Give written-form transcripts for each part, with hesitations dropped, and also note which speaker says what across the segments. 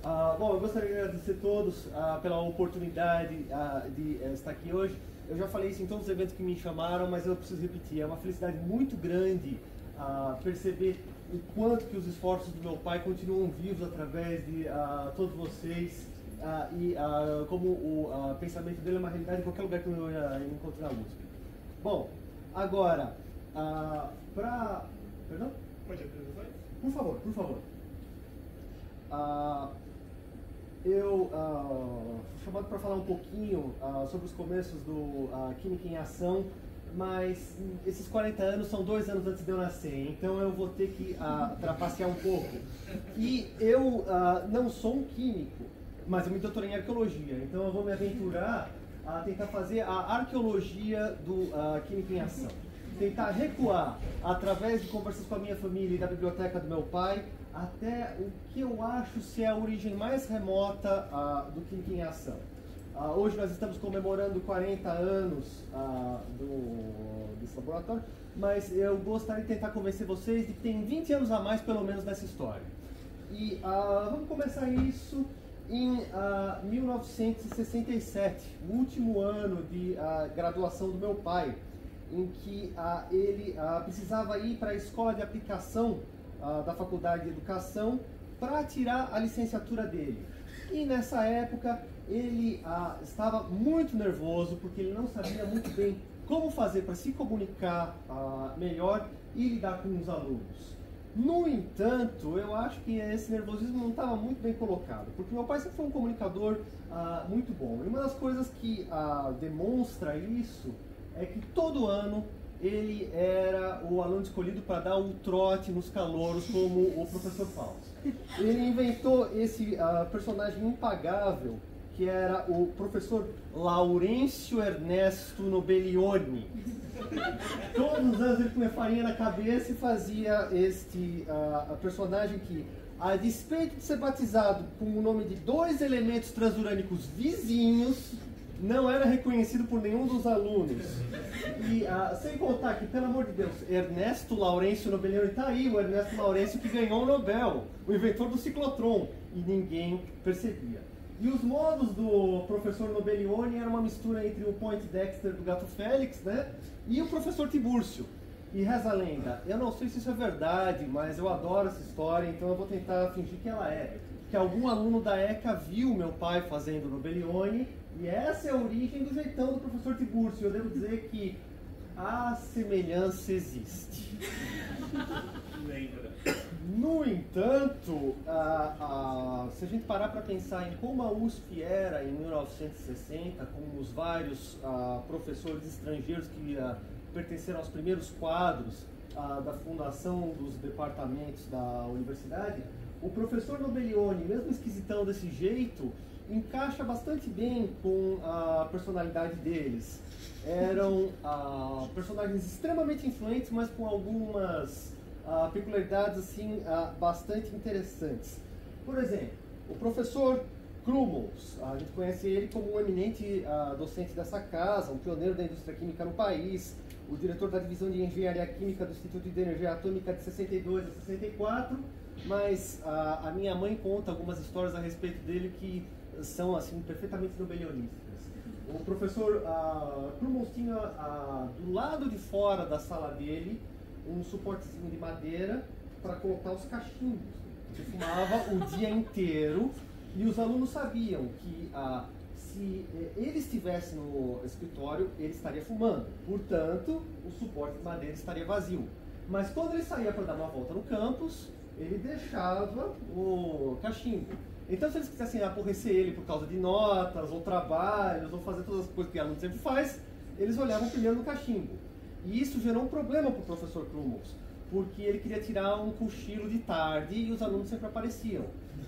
Speaker 1: Bom, eu gostaria de agradecer a todos pela oportunidade de estar aqui hoje. Eu já falei isso em todos os eventos que me chamaram, mas eu preciso repetir. É uma felicidade muito grande perceber o quanto que os esforços do meu pai continuam vivos através de todos vocês e como o pensamento dele é uma realidade em qualquer lugar que eu encontro na USP. Bom, agora, Perdão?
Speaker 2: Pode apresentar?
Speaker 1: Por favor, por favor. Eu fui chamado para falar um pouquinho sobre os começos do Química em Ação, mas esses 40 anos são 2 anos antes de eu nascer, então eu vou ter que trapacear um pouco. E eu não sou um químico, mas eu me doutorei em arqueologia, então eu vou me aventurar a tentar fazer a arqueologia do Química em Ação. Tentar recuar através de conversas com a minha família e da biblioteca do meu pai até o que eu acho ser a origem mais remota do Química em Ação. Hoje nós estamos comemorando 40 anos desse laboratório, mas eu gostaria de tentar convencer vocês de que tem 20 anos a mais pelo menos nessa história. E vamos começar isso em 1967, o último ano de graduação do meu pai, em que ele precisava ir para a escola de aplicação da Faculdade de Educação para tirar a licenciatura dele. E nessa época ele estava muito nervoso porque ele não sabia muito bem como fazer para se comunicar melhor e lidar com os alunos. No entanto, eu acho que esse nervosismo não estava muito bem colocado, porque meu pai sempre foi um comunicador muito bom. E uma das coisas que demonstra isso é que todo ano ele era o aluno escolhido para dar o trote nos calouros como o professor Fausto. Ele inventou esse personagem impagável, que era o professor Laurêncio Ernesto Nobelione. Todos os anos ele punha farinha na cabeça e fazia este personagem que, a despeito de ser batizado com o nome de 2 elementos transurânicos vizinhos, não era reconhecido por nenhum dos alunos. E sem contar que, pelo amor de Deus, Ernesto Laurêncio Nobelione, está aí o Ernesto Laurêncio que ganhou o Nobel, o inventor do ciclotron, e ninguém percebia. E os modos do professor Nobelione eram uma mistura entre o Poindexter do Gato Félix, né, e o professor Tibúrcio. E reza a lenda, eu não sei se isso é verdade, mas eu adoro essa história, então eu vou tentar fingir que ela é. Que algum aluno da ECA viu meu pai fazendo Nobelione, e essa é a origem do jeitão do professor Tibúrcio. Eu devo dizer que a semelhança existe.
Speaker 2: Lembra.
Speaker 1: No entanto, se a gente parar para pensar em como a USP era em 1960, com os vários professores estrangeiros que pertenceram aos primeiros quadros da fundação dos departamentos da universidade, o professor Nobelione, mesmo esquisitão desse jeito, encaixa bastante bem com a personalidade deles. Eram personagens extremamente influentes, mas com algumas peculiaridades assim, bastante interessantes. Por exemplo, o professor Krumholz, a gente conhece ele como um eminente docente dessa casa, um pioneiro da indústria química no país, o diretor da divisão de engenharia química do Instituto de Energia Atômica de 62 a 64, mas a minha mãe conta algumas histórias a respeito dele que são assim perfeitamente nobelionísticas. O professor Krumholz tinha do lado de fora da sala dele um suportezinho de madeira para colocar os cachimbos. Ele fumava o dia inteiro e os alunos sabiam que se ele estivesse no escritório, ele estaria fumando. Portanto, o suporte de madeira estaria vazio. Mas quando ele saía para dar uma volta no campus, ele deixava o cachimbo. Então, se eles quisessem aborrecer ele por causa de notas, ou trabalhos, ou fazer todas as coisas que o aluno sempre faz, eles olhavam primeiro no cachimbo. E isso gerou um problema para o professor Krumholz, porque ele queria tirar um cochilo de tarde e os alunos sempre apareciam.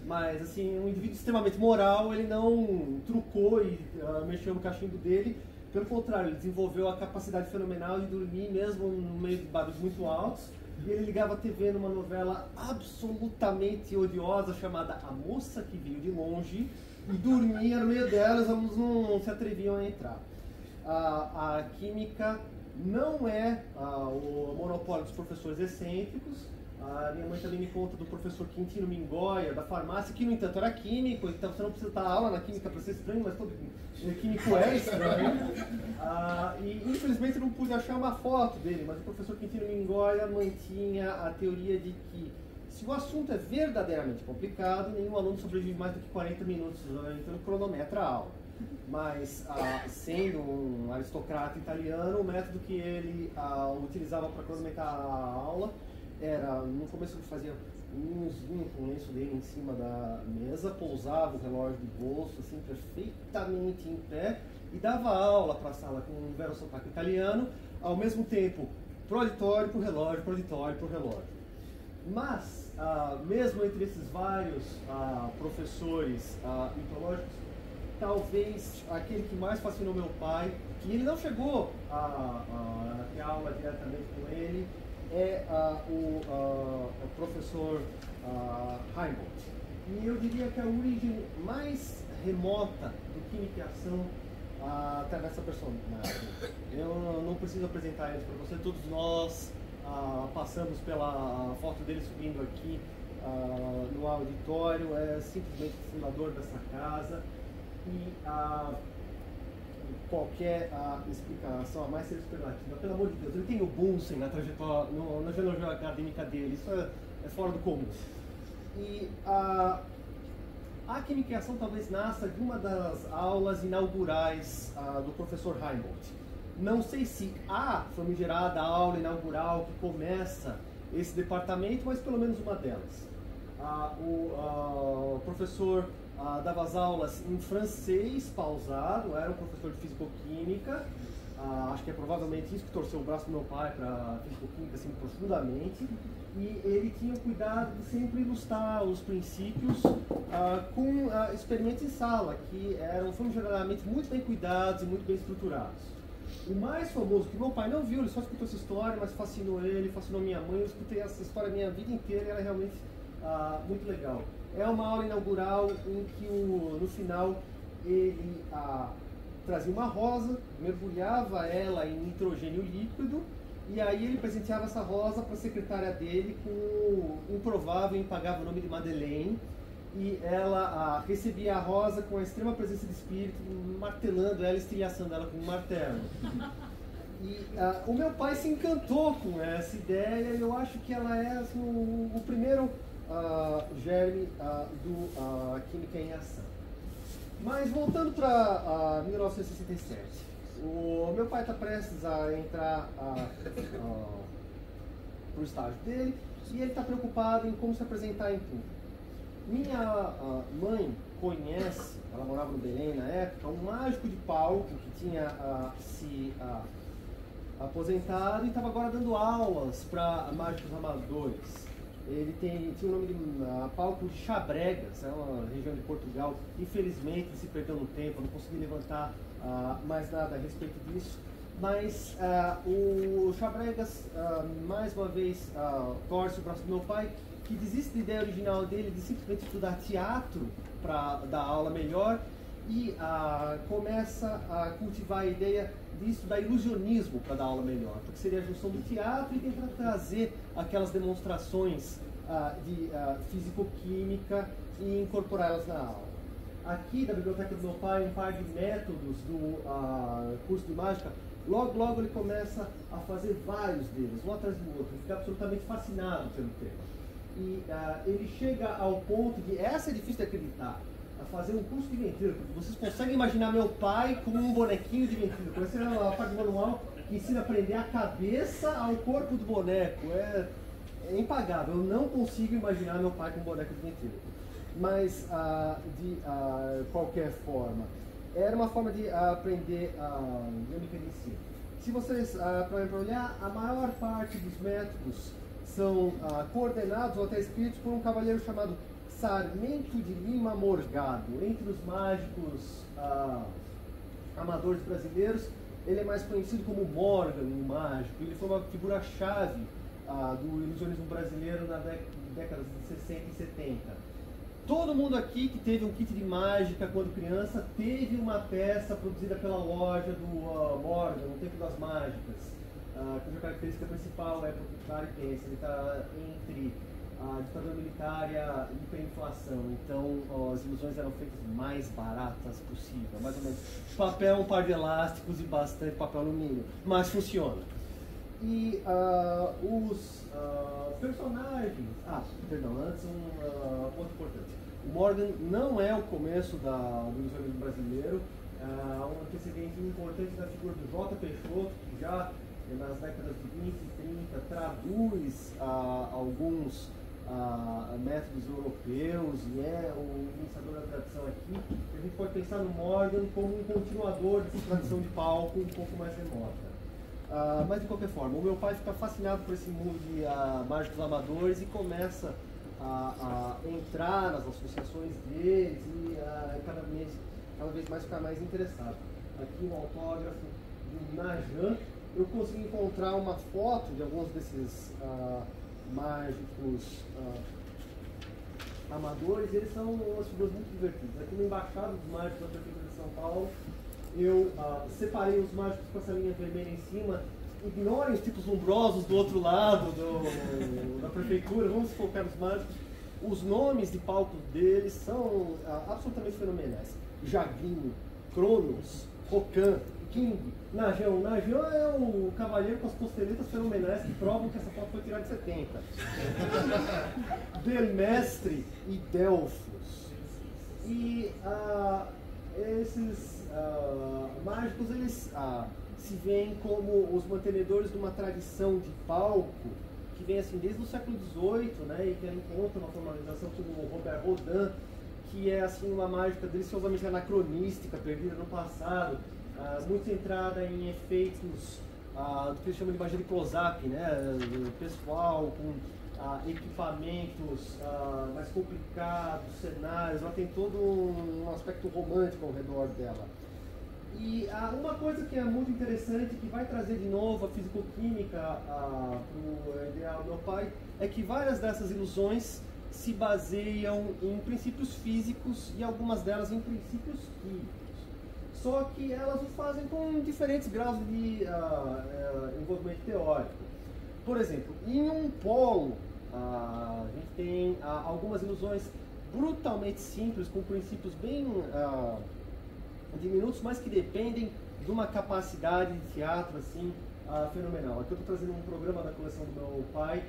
Speaker 1: Mas, assim, um indivíduo extremamente moral, ele não trucou e mexeu no cachimbo dele. Pelo contrário, ele desenvolveu a capacidade fenomenal de dormir mesmo no meio de barulhos muito altos. E ele ligava a TV numa novela absolutamente odiosa chamada A Moça que Veio de Longe e dormia no meio dela, os alunos não se atreviam a entrar. A química não é o monopólio dos professores excêntricos. A minha mãe também me conta do professor Quintino Mingoia, da farmácia, que no entanto era químico, então você não precisa dar aula na química para ser estranho, mas todo químico é estranho. E infelizmente eu não pude achar uma foto dele, mas o professor Quintino Mingoia mantinha a teoria de que se o assunto é verdadeiramente complicado, nenhum aluno sobrevive mais do que 40 minutos, então ele cronometra a aula. Mas, sendo um aristocrata italiano, o método que ele utilizava para cronometrar a aula era, no começo ele fazia um umzinho com o lenço dele em cima da mesa, pousava o relógio de bolso, assim, perfeitamente em pé, e dava aula para a sala com um vero sotaque italiano, ao mesmo tempo, pro auditório, pro relógio, pro auditório, pro relógio. Mas, mesmo entre esses vários professores mitológicos, talvez aquele que mais fascinou meu pai, e ele não chegou a ter aula diretamente com ele, é o professor Heimbold. E eu diria que a origem mais remota do Química e Ação atravessa a personagem. Eu não preciso apresentar eles para você, todos nós passamos pela foto dele subindo aqui no auditório, é simplesmente o fundador dessa casa. E qualquer explicação a mais ser superlativa, pelo amor de Deus, ele tem o Bunsen na trajetória, na genealogia acadêmica dele, isso é fora do comum. E a Química e Ação talvez nasça de uma das aulas inaugurais do professor Heimbold. Não sei se a famigerada aula inaugural que começa esse departamento, mas pelo menos uma delas. O professor dava as aulas em francês pausado, era um professor de fisicoquímica, acho que é provavelmente isso que torceu o braço do meu pai para fisicoquímica assim profundamente, e ele tinha o cuidado de sempre ilustrar os princípios com experimentos em sala, que eram geralmente muito bem cuidados e muito bem estruturados. O mais famoso, que meu pai não viu, ele só escutou essa história, mas fascinou ele, fascinou minha mãe, eu escutei essa história a minha vida inteira e ela é realmente muito legal. É uma aula inaugural em que no final ele trazia uma rosa, mergulhava ela em nitrogênio líquido e aí ele presenteava essa rosa para a secretária dele com o improvável e impagável nome de Madeleine, e ela recebia a rosa com a extrema presença de espírito, martelando ela, estilhaçando ela com um martelo. E o meu pai se encantou com essa ideia e eu acho que ela é assim, o primeiro germe do Química em Ação. Mas voltando para 1967, o meu pai está prestes a entrar para o estágio dele e ele está preocupado em como se apresentar em público. Minha mãe conhece, ela morava no Belém na época, um mágico de palco que tinha se aposentado e estava agora dando aulas para mágicos amadores. Ele tinha o nome de palco de Chabregas, é uma região de Portugal. Infelizmente se perdeu no tempo, não consegui levantar mais nada a respeito disso. Mas o Chabregas, mais uma vez, torce o braço do meu pai, que desiste da ideia original dele de simplesmente estudar teatro para dar aula melhor e começa a cultivar a ideia de estudar ilusionismo para dar aula melhor, porque seria a junção do teatro e tentar trazer aquelas demonstrações de fisicoquímica e incorporá-las na aula. Aqui da biblioteca do meu pai, um par de métodos do curso de mágica, logo ele começa a fazer vários deles, um atrás do outro, fica absolutamente fascinado pelo tema. E ele chega ao ponto de, essa é difícil de acreditar, a fazer um curso de ventríloco. Vocês conseguem imaginar meu pai como um bonequinho de ventríloco? Essa é a parte do manual que ensina a prender a cabeça ao corpo do boneco. É impagável, eu não consigo imaginar meu pai com um boneco de ventríloco. Mas, de qualquer forma, era uma forma de aprender dinâmica de ensino. Se vocês, para olhar, a maior parte dos métodos são coordenados ou até escritos por um cavalheiro chamado Sarmento de Lima Morgado. Entre os mágicos amadores brasileiros, ele é mais conhecido como Morgan, um mágico. Ele foi uma figura-chave do ilusionismo brasileiro na décadas de 60 e 70. Todo mundo aqui que teve um kit de mágica quando criança teve uma peça produzida pela loja do Morgan, no Tempo das Mágicas. cuja característica principal é porque ele está entre a ditadura militar e a hiperinflação. Então, as ilusões eram feitas mais baratas possível, mais ou menos. Papel, um par de elásticos e bastante papel alumínio, mas funciona. E os personagens... perdão, antes um ponto importante. O Morgan não é o começo do ilusionismo brasileiro. Um antecedente importante da figura do J. Peixoto, que já nas décadas de 20 e 30 traduz alguns métodos europeus e é o iniciador da tradição aqui. A gente pode pensar no Morgan como um continuador dessa tradição de palco um pouco mais remota. Mas de qualquer forma, o meu pai fica fascinado por esse mundo de mágicos amadores e começa a entrar nas associações deles e cada vez mais ficar mais interessado. Aqui um autógrafo do Najan. Eu consegui encontrar uma foto de alguns desses mágicos amadores, e eles são umas figuras muito divertidas. Aqui na Embaixada dos Mágicos da Prefeitura de São Paulo, eu separei os mágicos com essa linha vermelha em cima. Ignorem os tipos umbrosos do outro lado da prefeitura, vamos focar nos mágicos. Os nomes de palcos deles são absolutamente fenomenais. Jaguinho, Cronos, Rocan, King, Najan. Najan é o cavaleiro com as costeletas fenomenais que provam que essa foto foi tirada de 70. Belmestre e Delfos. E esses mágicos, eles se veem como os mantenedores de uma tradição de palco que vem assim desde o século XVIII, né, e que encontra uma formalização como o Robert Rodin, que é assim uma mágica deliciosamente anacronística, perdida no passado, muito centrada em efeitos do que eles chamam de magia de close-up, né, pessoal, com equipamentos mais complicados, cenários. Ela tem todo um aspecto romântico ao redor dela. E uma coisa que é muito interessante, que vai trazer de novo a fisicoquímica para o ideal do meu pai, é que várias dessas ilusões se baseiam em princípios físicos e algumas delas em princípios químicos. Só que elas o fazem com diferentes graus de envolvimento teórico. Por exemplo, em um polo, a gente tem algumas ilusões brutalmente simples, com princípios bem diminutos, mas que dependem de uma capacidade de teatro assim, fenomenal. Aqui eu estou trazendo um programa da coleção do meu pai,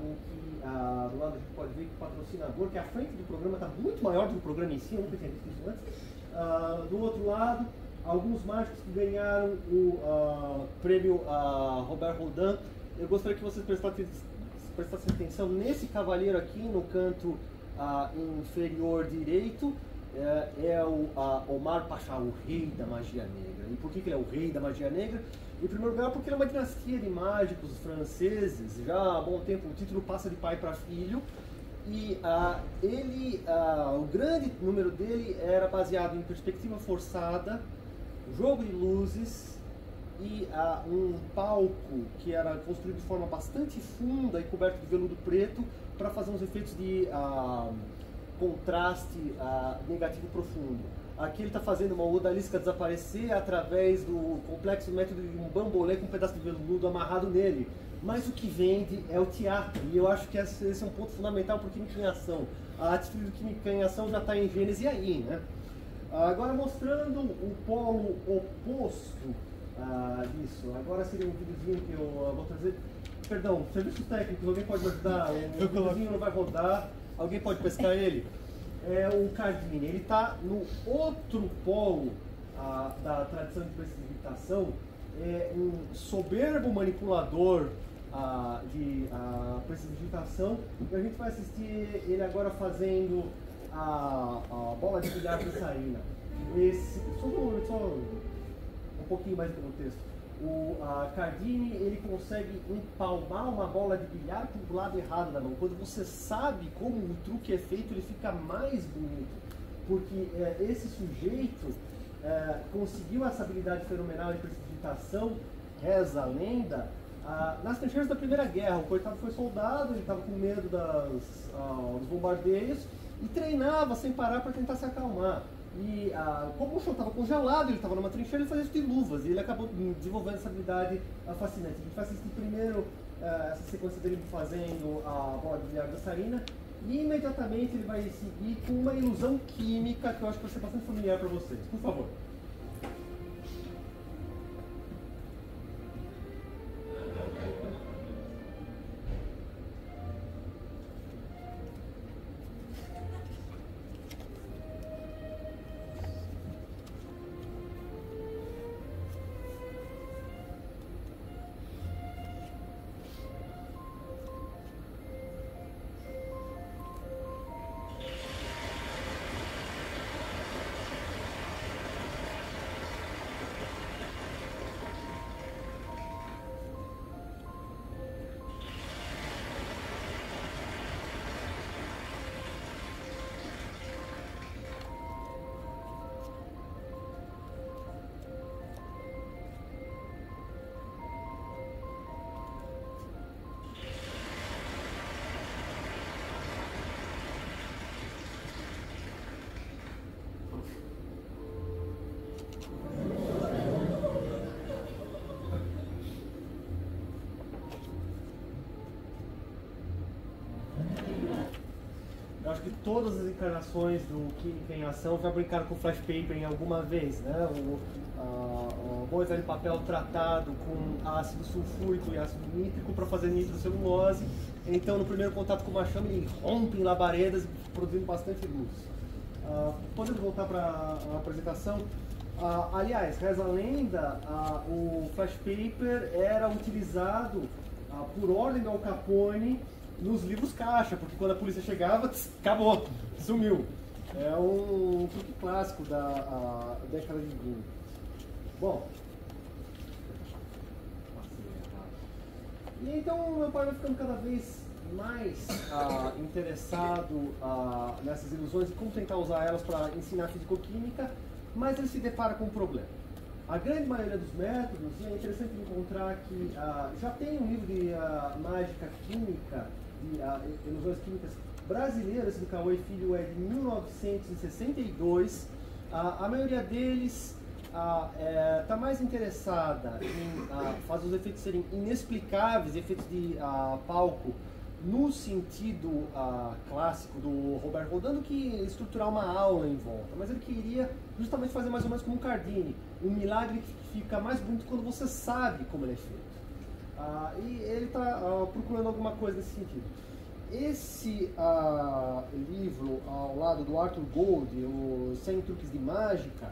Speaker 1: em que do lado a gente pode ver que o patrocinador, que a frente do programa está muito maior do que o programa em si, eu nunca tinha visto isso antes. Do outro lado, alguns mágicos que ganharam o prêmio Robert Rodin. Eu gostaria que vocês prestassem atenção nesse cavaleiro aqui no canto inferior direito. É o Omar Pasha, o rei da magia negra. E por que ele é o rei da magia negra? Em primeiro lugar, porque ele é uma dinastia de mágicos franceses. Já há bom tempo o título passa de pai para filho. E o grande número dele era baseado em perspectiva forçada, jogo de luzes e um palco que era construído de forma bastante funda e coberto de veludo preto para fazer uns efeitos de contraste negativo profundo. Aqui ele está fazendo uma odalisca desaparecer através do complexo método de um bambolê com um pedaço de veludo amarrado nele. Mas o que vende é o teatro, e eu acho que esse é um ponto fundamental para o Química em Ação. A atitude do Química em Ação já está em Gênese aí, né? Agora mostrando o polo oposto disso. Agora seria um videozinho que eu vou trazer. Perdão, serviços técnicos, alguém pode me ajudar? O videozinho não vai rodar. Alguém pode pescar ele? É o Cardini. Ele está no outro polo da tradição de precipitação. É um soberbo manipulador de precipitação. E a gente vai assistir ele agora fazendo a bola de bilhar dançarina. Só um pouquinho mais do contexto. O Cardini, ele consegue empalmar uma bola de bilhar para o lado errado da mão. Quando você sabe como o truque é feito, ele fica mais bonito. Porque esse sujeito conseguiu essa habilidade fenomenal de precipitação, reza a lenda, nas trincheiras da Primeira Guerra. O coitado foi soldado, ele estava com medo dos bombardeios e treinava sem parar para tentar se acalmar. E como o chão estava congelado, ele estava numa trincheira, ele fazia isso de luvas, e ele acabou desenvolvendo essa habilidade fascinante. A gente vai assistir primeiro essa sequência dele fazendo a bola de bilhar dançarina, e imediatamente ele vai seguir com uma ilusão química que eu acho que vai ser bastante familiar para vocês. Por favor. Eu acho que todas as encarnações do Química em Ação já brincaram com Flash Paper em alguma vez, né? O bom e velho papel tratado com ácido sulfúrico e ácido nítrico para fazer nitrocelulose. Então, no primeiro contato com uma chama, ele rompe em labaredas, produzindo bastante luz. Podemos voltar para a apresentação. Aliás, reza a lenda, o Flash Paper era utilizado por ordem do Al Capone nos livros caixa, porque quando a polícia chegava, acabou, sumiu. É um truque clássico da década de 20. Bom, e então meu pai vai ficando cada vez mais interessado nessas ilusões e como tentar usar elas para ensinar fisicoquímica, mas ele se depara com um problema. A grande maioria dos métodos, e é interessante encontrar que já tem um livro de mágica química, de ilusões químicas brasileiras, do Cauê Filho, é de 1962. A maioria deles está mais interessada em fazer os efeitos serem inexplicáveis, efeitos de palco, no sentido clássico do Roberto Rodin, que estruturar uma aula em volta. Mas ele queria justamente fazer mais ou menos como um Cardini, um milagre que fica mais bonito quando você sabe como ele é feito. E ele está procurando alguma coisa nesse sentido. Esse livro, ao lado do Arthur Gold, o 100 Truques de Mágica,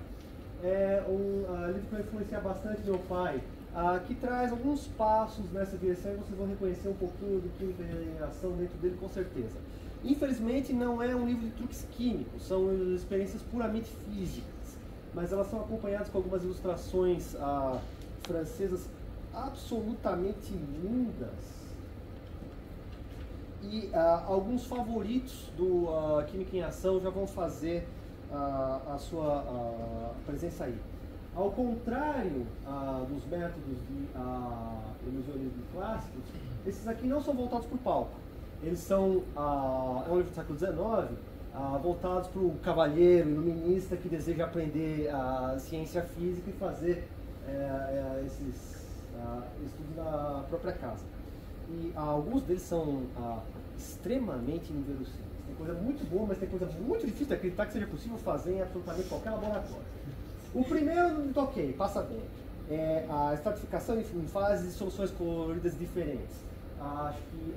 Speaker 1: é um livro que vai influenciar bastante meu pai, que traz alguns passos nessa direção e vocês vão reconhecer um pouquinho do Química em Ação dentro dele, com certeza. Infelizmente, não é um livro de truques químicos, são experiências puramente físicas, mas elas são acompanhadas com algumas ilustrações francesas absolutamente lindas. E alguns favoritos do Química em Ação já vão fazer a sua presença aí. Ao contrário dos métodos de ilusionismo clássicos, esses aqui não são voltados para o palco. Eles são, é um livro do século XIX, voltados para o cavalheiro iluminista que deseja aprender a ciência física e fazer esses estudos na própria casa. E alguns deles são extremamente inverossímeis. Tem coisa muito boa, mas tem coisa muito difícil de acreditar que seja possível fazer em absolutamente qualquer laboratório. O primeiro, ok, passa bem. É a estratificação em fases de soluções coloridas diferentes. Acho que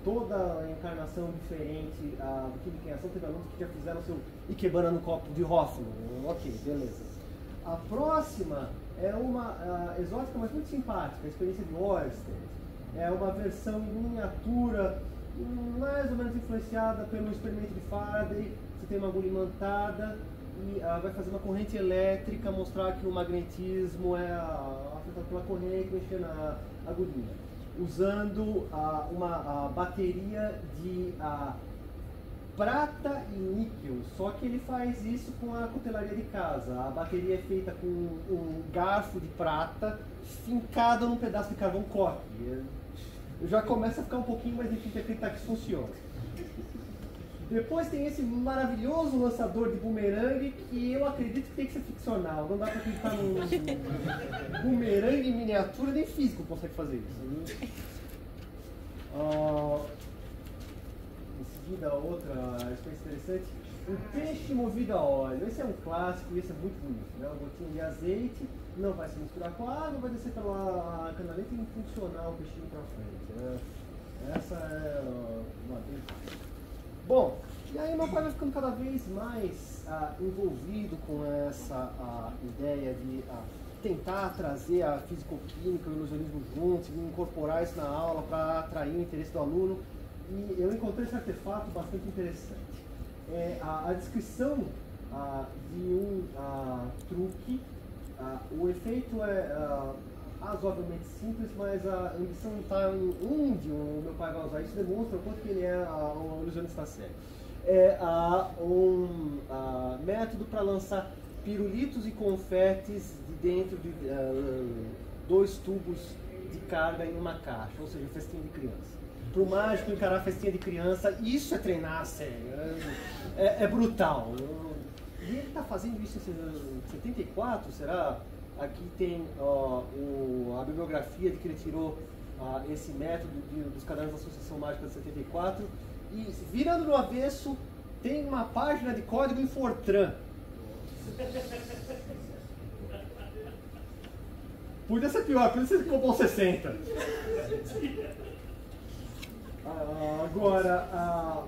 Speaker 1: toda encarnação diferente do Química em Ação teve alunos que já fizeram seu Ikebana no copo de Hoffman. Ok, beleza. A próxima é uma exótica, mas muito simpática, a experiência de Oersted. É uma versão em miniatura, mais ou menos influenciada pelo experimento de Faraday. Você tem uma agulha imantada e vai fazer uma corrente elétrica, mostrar que o magnetismo é afetado pela corrente, mexer na agulhinha. Usando uma bateria de prata e níquel, só que ele faz isso com a cutelaria de casa. A bateria é feita com um garfo de prata fincado num pedaço de carvão coque. Já começa a ficar um pouquinho mais difícil de acreditar que isso funciona. Depois tem esse maravilhoso lançador de bumerangue que eu acredito que tem que ser ficcional. Não dá pra acreditar num bumerangue em miniatura, nem físico consegue fazer isso. Em seguida, outra experiência interessante. O peixe movido a óleo. Esse é um clássico e esse é muito bonito. Né? Uma gotinha de azeite, não vai se misturar com a água, vai descer pela canaleta e impulsionar o peixinho para frente. Né? Essa é uma delícia. Bom, e aí meu pai vai ficando cada vez mais envolvido com essa ideia de tentar trazer a fisicoquímica e o ilusionismo juntos, e incorporar isso na aula para atrair o interesse do aluno. E eu encontrei esse artefato bastante interessante. A descrição de um truque, o efeito é razoavelmente simples, mas a ambição não está em onde o meu pai vai usar isso, demonstra o quanto que ele é um ilusionista sério. É um método para lançar pirulitos e confetes de dentro de 2 tubos de carga em uma caixa, ou seja, festinha de criança. Para o mágico encarar a festinha de criança, isso é treinar a sério, é brutal. E ele está fazendo isso em 74, será? Aqui tem a bibliografia de que ele tirou esse método dos cadernos da Associação Mágica de 74, e virando no avesso, tem uma página de código em Fortran. Podia ser pior, podia ser Cobol 60. Agora,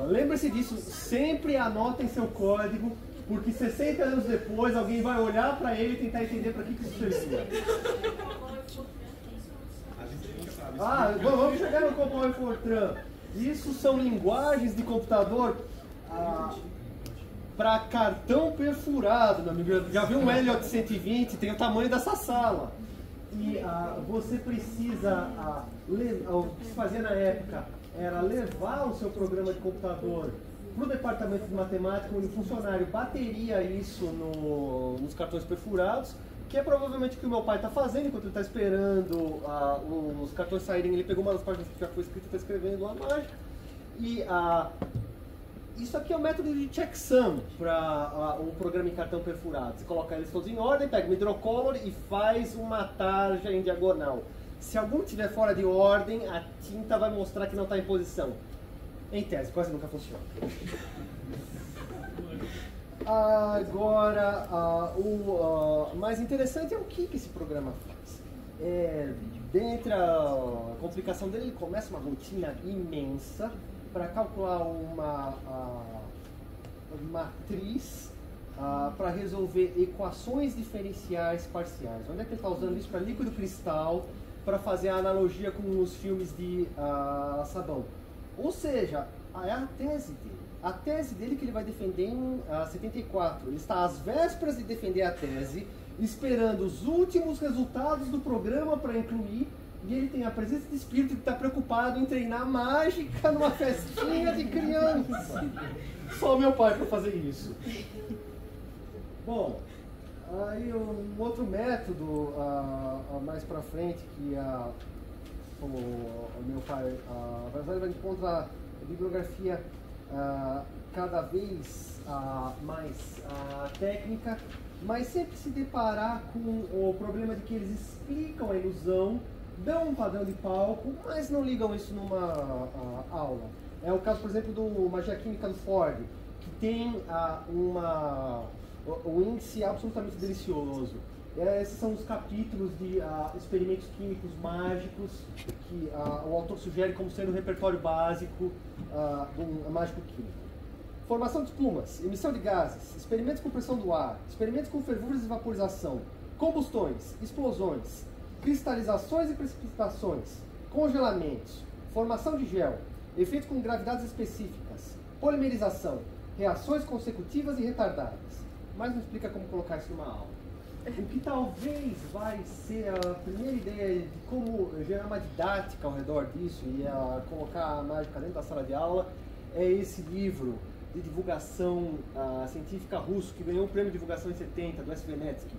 Speaker 1: lembre-se disso, sempre anotem seu código, porque 60 anos depois alguém vai olhar para ele e tentar entender para que isso servia. Vamos chegar no Cobol e Fortran. Isso são linguagens de computador para cartão perfurado, meu amigo. Já viu um Elliott 120? Tem o tamanho dessa sala. E você precisa, o que se fazia na época era levar o seu programa de computador para o departamento de matemática, onde o funcionário bateria isso nos cartões perfurados, que é provavelmente o que o meu pai está fazendo, enquanto ele está esperando os cartões saírem. Ele pegou uma das páginas que já foi escrita e está escrevendo a mágica. E isso aqui é o método de checksum para um programa em cartão perfurado. Você coloca eles todos em ordem, pega o hidrocolor e faz uma tarja em diagonal. Se algum estiver fora de ordem, a tinta vai mostrar que não está em posição. Em tese, quase nunca funciona. Agora, o mais interessante é o que esse programa faz. Dentre a complicação dele, ele começa uma rotina imensa para calcular uma matriz para resolver equações diferenciais parciais. Onde é que ele está usando isso? Para líquido cristal, para fazer a analogia com os filmes de sabão. Ou seja, é a tese dele. A tese dele que ele vai defender em 74. Ele está às vésperas de defender a tese, esperando os últimos resultados do programa para incluir, e ele tem a presença de espírito que está preocupado em treinar mágica numa festinha de criança. Só meu pai para fazer isso. Bom, aí um outro método mais para frente que o meu pai vai encontrar a bibliografia cada vez mais técnica, mas sempre se deparar com o problema de que eles explicam a ilusão, dão um padrão de palco, mas não ligam isso numa aula. É o caso, por exemplo, do Magia Química do Ford, que tem um índice absolutamente delicioso. Esses são os capítulos de experimentos químicos mágicos que o autor sugere como sendo o repertório básico do mágico químico. Formação de espumas, emissão de gases, experimentos com pressão do ar, experimentos com fervuras e vaporização, combustões, explosões, cristalizações e precipitações, congelamentos, formação de gel, efeitos com gravidades específicas, polimerização, reações consecutivas e retardadas. Mas não explica como colocar isso numa aula. O que talvez vai ser a primeira ideia de como gerar uma didática ao redor disso e colocar a mágica dentro da sala de aula é esse livro de divulgação científica russo que ganhou o prêmio de divulgação em 70 do S.V. Nevsky,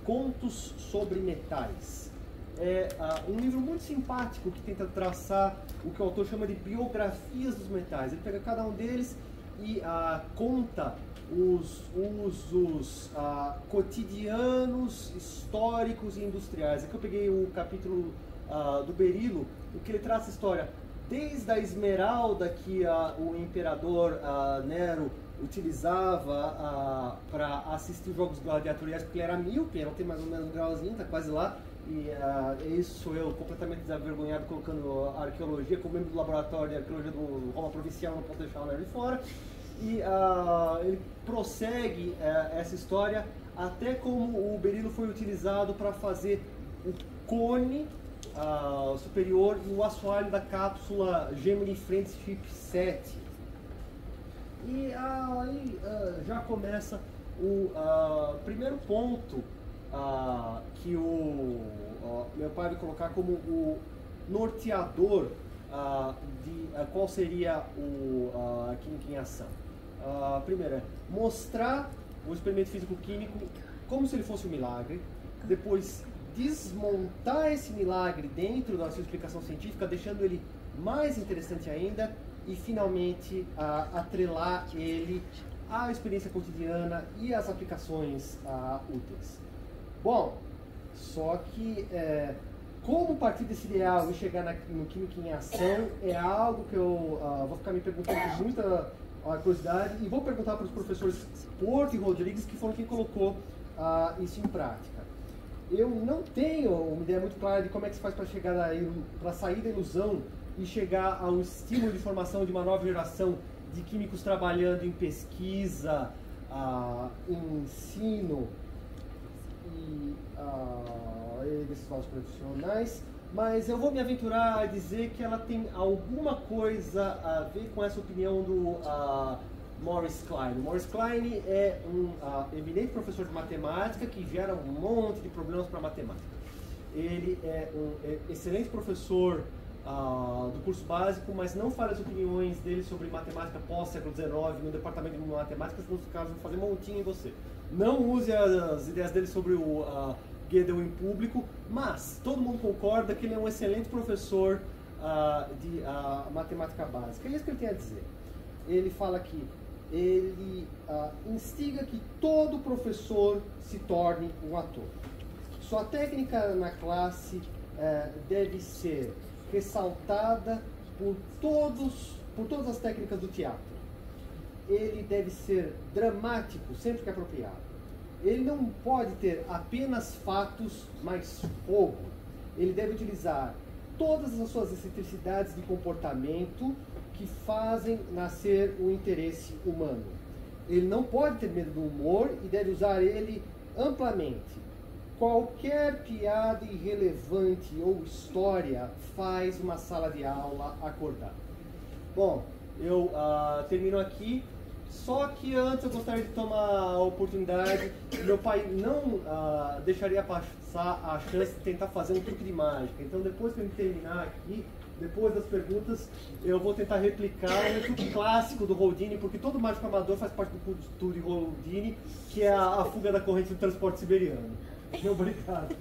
Speaker 1: Contos sobre Metais. é um livro muito simpático que tenta traçar o que o autor chama de biografias dos metais. Ele pega cada um deles e conta os usos cotidianos, históricos e industriais. Aqui eu peguei o capítulo do berilo, em que ele traça a história desde a esmeralda que o imperador Nero utilizava para assistir os jogos gladiatoriais, porque ele era míope, não tem mais ou menos um grauzinho, está quase lá. E isso sou eu completamente desavergonhado colocando a arqueologia como membro do laboratório de arqueologia do Roma Provincial, não posso deixar o Nero de fora. E ele prossegue essa história até como o berilo foi utilizado para fazer o cone superior e o assoalho da cápsula Gemini Friendship 7. E aí já começa o primeiro ponto que o meu pai vai colocar como o norteador de qual seria a química em ação. Primeiro é mostrar o experimento físico-químico como se ele fosse um milagre, depois desmontar esse milagre dentro da sua explicação científica, deixando ele mais interessante ainda, e finalmente atrelar ele à experiência cotidiana e às aplicações úteis. Bom, só que como partir desse ideal e chegar no Química em Ação é algo que eu vou ficar me perguntando com muita curiosidade, e vou perguntar para os professores Porto e Rodrigues, que foram quem colocou isso em prática. Eu não tenho uma ideia muito clara de como é que se faz para chegar para sair da ilusão e chegar ao estímulo de formação de uma nova geração de químicos trabalhando em pesquisa, em ensino e desses novos profissionais, mas eu vou me aventurar a dizer que ela tem alguma coisa a ver com essa opinião do Maurice Klein. Maurice Klein é um eminente professor de matemática que gera um monte de problemas para a matemática. Ele é um excelente professor do curso básico, mas não fale as opiniões dele sobre matemática pós-século XIX no departamento de matemática, senão os caras vão fazer montinho em você. Não use as ideias dele sobre o Gödel em público, mas todo mundo concorda que ele é um excelente professor de matemática básica. É isso que ele tem a dizer. Ele fala que ele instiga que todo professor se torne um ator. Sua técnica na classe deve ser ressaltada por todas as técnicas do teatro. Ele deve ser dramático sempre que apropriado. Ele não pode ter apenas fatos, mas fogo. Ele deve utilizar todas as suas excentricidades de comportamento que fazem nascer o interesse humano. Ele não pode ter medo do humor e deve usar ele amplamente. Qualquer piada irrelevante ou história faz uma sala de aula acordar. Bom, eu termino aqui, só que antes eu gostaria de tomar a oportunidade. Meu pai não deixaria passar a chance de tentar fazer um truque de mágica. Então depois que eu terminar aqui, depois das perguntas, eu vou tentar replicar um truque clássico do Houdini, porque todo mágico amador faz parte do culto de Houdini, que é a fuga da corrente do transporte siberiano. Obrigado.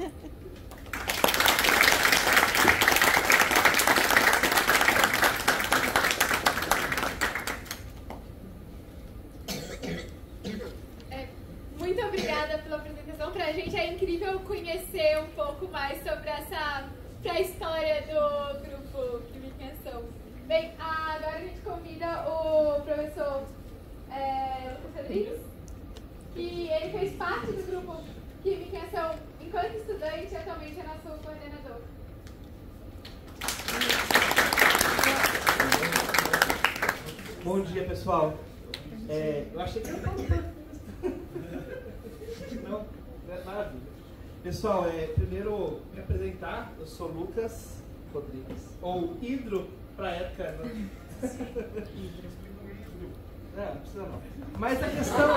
Speaker 3: Muito obrigada pela apresentação. Pra gente é incrível conhecer um pouco mais sobre essa pré-história do grupo Química em Ação. Bem, agora a gente convida o professor Lucas Rodrigues, que ele fez parte do grupo Química em Ação enquanto estudante e atualmente é nosso coordenador.
Speaker 4: Bom dia, pessoal. Eu achei que não, maravilha. Pessoal, primeiro me apresentar, eu sou Lucas Rodrigues, ou Hidro para a época. Não precisa não. Mas a questão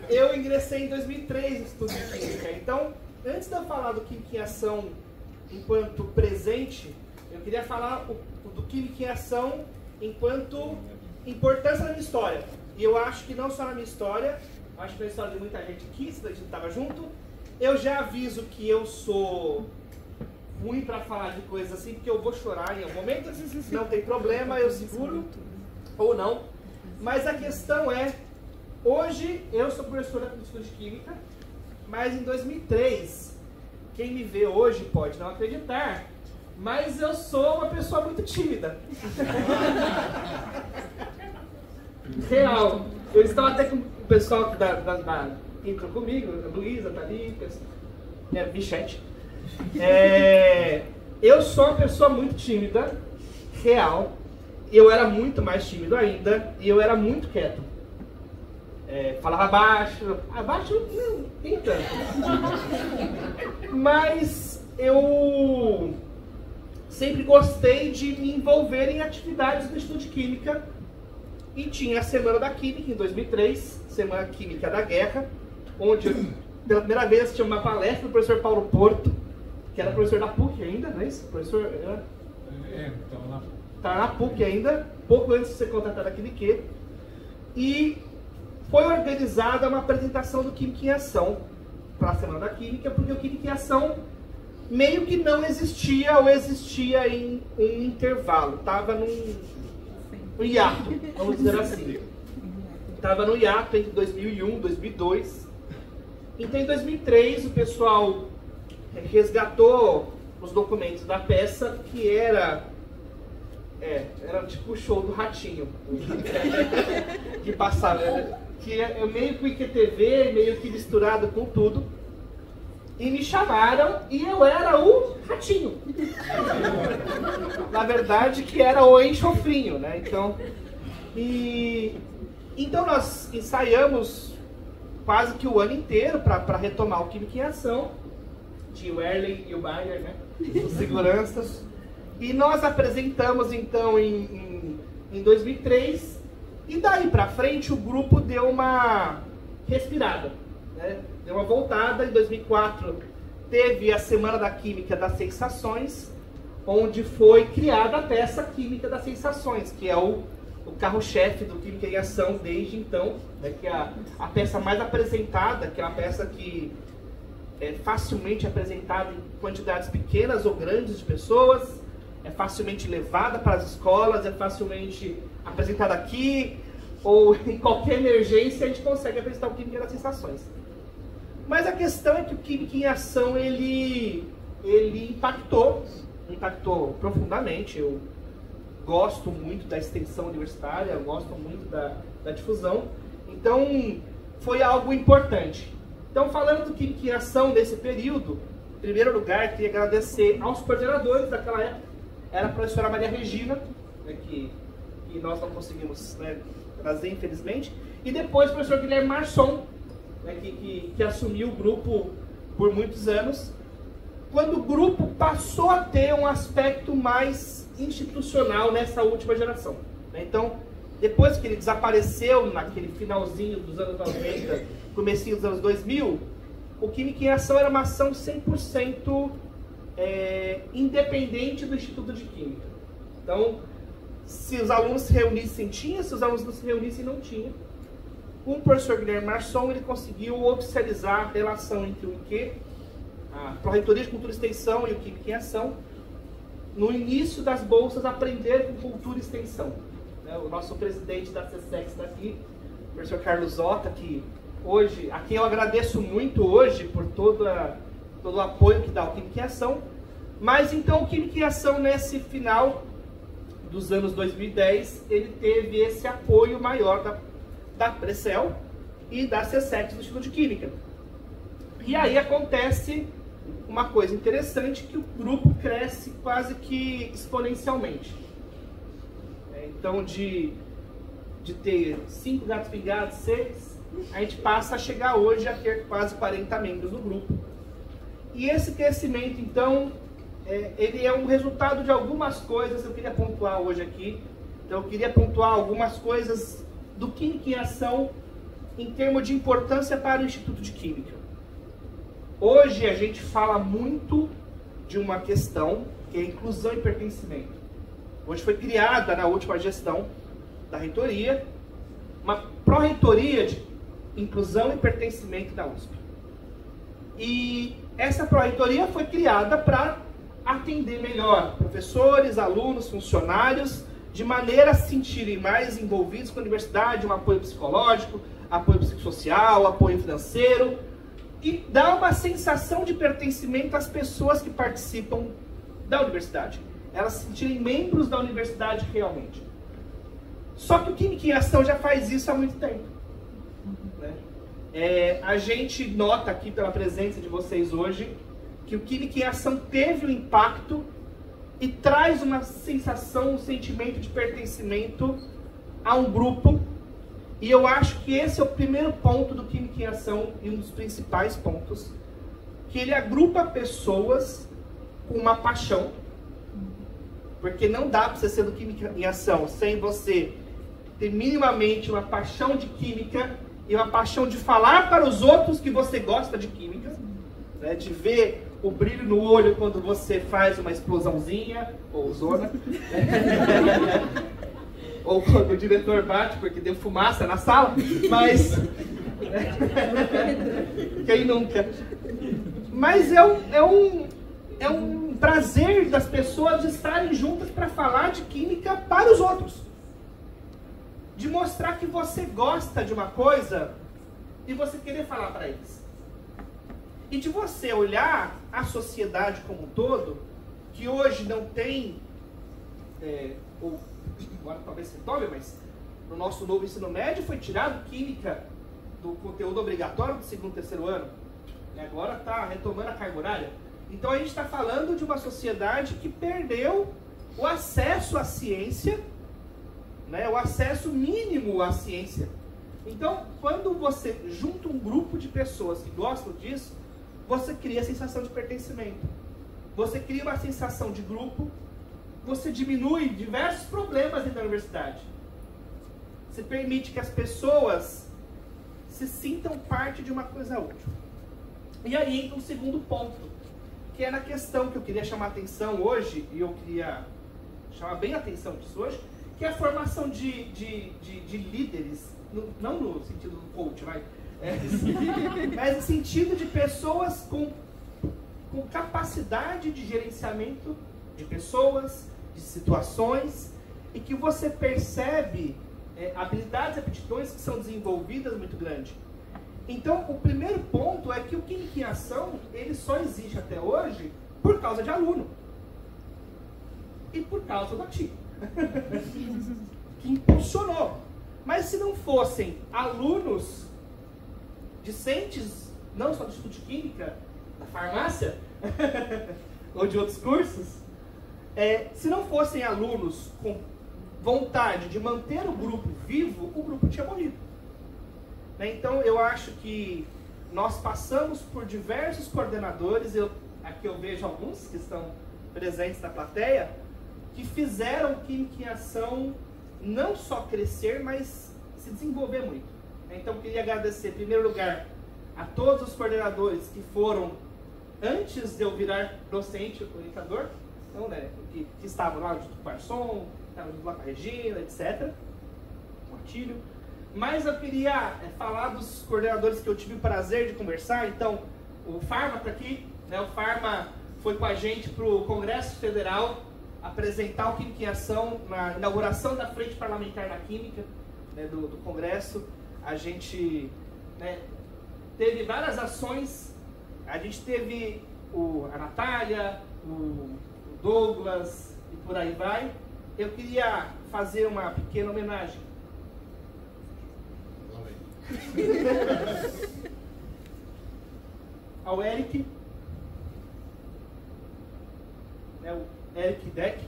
Speaker 4: eu ingressei em 2003 no estudo de Química. Então, antes de eu falar do Química em Ação enquanto presente, eu queria falar do Química em Ação enquanto importância na minha história. E eu acho que não só na minha história, acho que na história de muita gente aqui, se a gente estava junto. Eu já aviso que eu sou ruim para falar de coisas assim, porque eu vou chorar em algum momento. Não tem problema, eu seguro ou não. Mas a questão é, hoje eu sou professora do Instituto de Química, mas em 2003, quem me vê hoje pode não acreditar, mas eu sou uma pessoa muito tímida. Real. Eu estava até com o pessoal que entrou comigo, a Luísa, a Thalita, Bichete. Eu sou uma pessoa muito tímida, real. Eu era muito mais tímido ainda e eu era muito quieto. Falava baixo não, nem tanto. Mas eu sempre gostei de me envolver em atividades do Instituto de Química. E tinha a Semana da Química em 2003, Semana Química da Guerra, onde pela primeira vez tinha uma palestra do professor Paulo Porto, que era professor da PUC ainda, não é isso? Professor, estava na PUC ainda, pouco antes de ser contratado aqui de quê. E foi organizada uma apresentação do Química em Ação para a Semana da Química, porque o Química em Ação meio que não existia ou existia em um intervalo, estava no hiato, vamos dizer assim. Estava no hiato entre 2001 e 2002. Então, em 2003, o pessoal resgatou os documentos da peça, que era tipo o show do Ratinho, que passava, que é meio que o IQTV, meio que misturado com tudo. E me chamaram e eu era o Ratinho. Na verdade, que era o enxofrinho, né? Então nós ensaiamos quase que o ano inteiro para retomar o Química em Ação. Tinha o Erlen e o Bayer, né? Os seguranças. E nós apresentamos então em 2003. E daí para frente o grupo deu uma respirada, né? Deu uma voltada. Em 2004 teve a Semana da Química das Sensações, onde foi criada a peça Química das Sensações, que é o carro-chefe do Química em Ação desde então, né, que é a peça mais apresentada, que é uma peça que é facilmente apresentada em quantidades pequenas ou grandes de pessoas, é facilmente levada para as escolas, é facilmente apresentada aqui, ou em qualquer emergência a gente consegue apresentar o Química das Sensações. Mas a questão é que o Química em Ação, ele impactou profundamente. Eu gosto muito da extensão universitária, eu gosto muito da difusão. Então, foi algo importante. Então, falando do Química em Ação nesse período, em primeiro lugar, queria agradecer aos coordenadores daquela época. Era a professora Maria Regina, né, que nós não conseguimos, né, trazer, infelizmente. E depois o professor Guilherme Marçom, né, que assumiu o grupo por muitos anos, quando o grupo passou a ter um aspecto mais institucional nessa última geração. Então, depois que ele desapareceu naquele finalzinho dos anos 90, comecinho dos anos 2000, o Química em Ação era uma ação 100% independente do Instituto de Química. Então, se os alunos se reunissem, tinha, se os alunos não se reunissem, não tinha. Com o professor Guilherme Marçom, ele conseguiu oficializar a relação entre o IQ, a Pró-Reitoria de Cultura e Extensão e o Química em Ação, no início das bolsas Aprender com Cultura e Extensão. O nosso presidente da CSEX está aqui, o professor Carlos Otta, que hoje, a quem eu agradeço muito hoje por todo o apoio que dá ao Química em Ação. Mas então o Química em Ação, nesse final dos anos 2010, ele teve esse apoio maior da Precel e da CSEX do Instituto de Química. E aí acontece uma coisa interessante, que o grupo cresce quase que exponencialmente. Então, de ter 5 gatos pingados, 6, a gente passa a chegar hoje a ter quase 40 membros do grupo. E esse crescimento, então, ele é um resultado de algumas coisas que eu queria pontuar hoje aqui. Então, eu queria pontuar algumas coisas do Química em Ação em termos de importância para o Instituto de Química. Hoje a gente fala muito de uma questão que é inclusão e pertencimento. Hoje foi criada, na última gestão da reitoria, uma pró-reitoria de inclusão e pertencimento da USP. E essa pró-reitoria foi criada para atender melhor professores, alunos, funcionários, de maneira a se sentirem mais envolvidos com a universidade, um apoio psicológico, apoio psicossocial, apoio financeiro, e dar uma sensação de pertencimento às pessoas que participam da universidade. Elas se sentirem membros da universidade realmente. Só que o Química em Ação já faz isso há muito tempo. Né? A gente nota aqui pela presença de vocês hoje que o Química em Ação teve um impacto e traz uma sensação, um sentimento de pertencimento a um grupo. E eu acho que esse é o primeiro ponto do Química em Ação e um dos principais pontos, que ele agrupa pessoas com uma paixão, porque não dá para você ser do Química em Ação sem você ter minimamente uma paixão de química e uma paixão de falar para os outros que você gosta de química, né, de ver o brilho no olho quando você faz uma explosãozinha, ou zona, ou quando o diretor bate porque deu fumaça na sala, mas quem nunca? Mas é um prazer das pessoas estarem juntas para falar de química para os outros, de mostrar que você gosta de uma coisa e você querer falar para eles. E de você olhar a sociedade como um todo, que hoje não tem, ou agora talvez se tome, mas no nosso novo ensino médio foi tirado química do conteúdo obrigatório do segundo e terceiro ano. E agora está retomando a carga horária. Então a gente está falando de uma sociedade que perdeu o acesso à ciência, né, o acesso mínimo à ciência. Então, quando você junta um grupo de pessoas que gostam disso, você cria a sensação de pertencimento. Você cria uma sensação de grupo, você diminui diversos problemas dentro da universidade. Você permite que as pessoas se sintam parte de uma coisa útil. E aí entra um segundo ponto, que é na questão que eu queria chamar a atenção hoje, e eu queria chamar bem a atenção disso hoje, que é a formação de líderes, não no sentido do coach, mas no sentido de pessoas com capacidade de gerenciamento de pessoas, de situações, e que você percebe habilidades e aptidões que são desenvolvidas muito grande. Então, o primeiro ponto é que o Química em Ação, ele só existe até hoje por causa de aluno. E por causa do TI. Que impulsionou. Mas se não fossem alunos, discentes, não só do Instituto de Química, da farmácia, ou de outros cursos, se não fossem alunos com vontade de manter o grupo vivo, o grupo tinha morrido. Então eu acho que nós passamos por diversos coordenadores, aqui eu vejo alguns que estão presentes na plateia, que fizeram o Química em Ação não só crescer, mas se desenvolver muito. Então eu queria agradecer, em primeiro lugar, a todos os coordenadores que foram, antes de eu virar docente, orientador, então, que estavam lá junto com o Parson, estavam junto lá com a Regina, etc. Com o Atílio. Mas eu queria falar dos coordenadores que eu tive o prazer de conversar. Então, o Farma está aqui, né? O Farma foi com a gente para o Congresso Federal apresentar o Química em Ação na inauguração da Frente Parlamentar na Química, né, do Congresso. A gente teve várias ações. A gente teve a Natália, o Douglas e por aí vai. Eu queria fazer uma pequena homenagem ao Eric, o Eric Deck,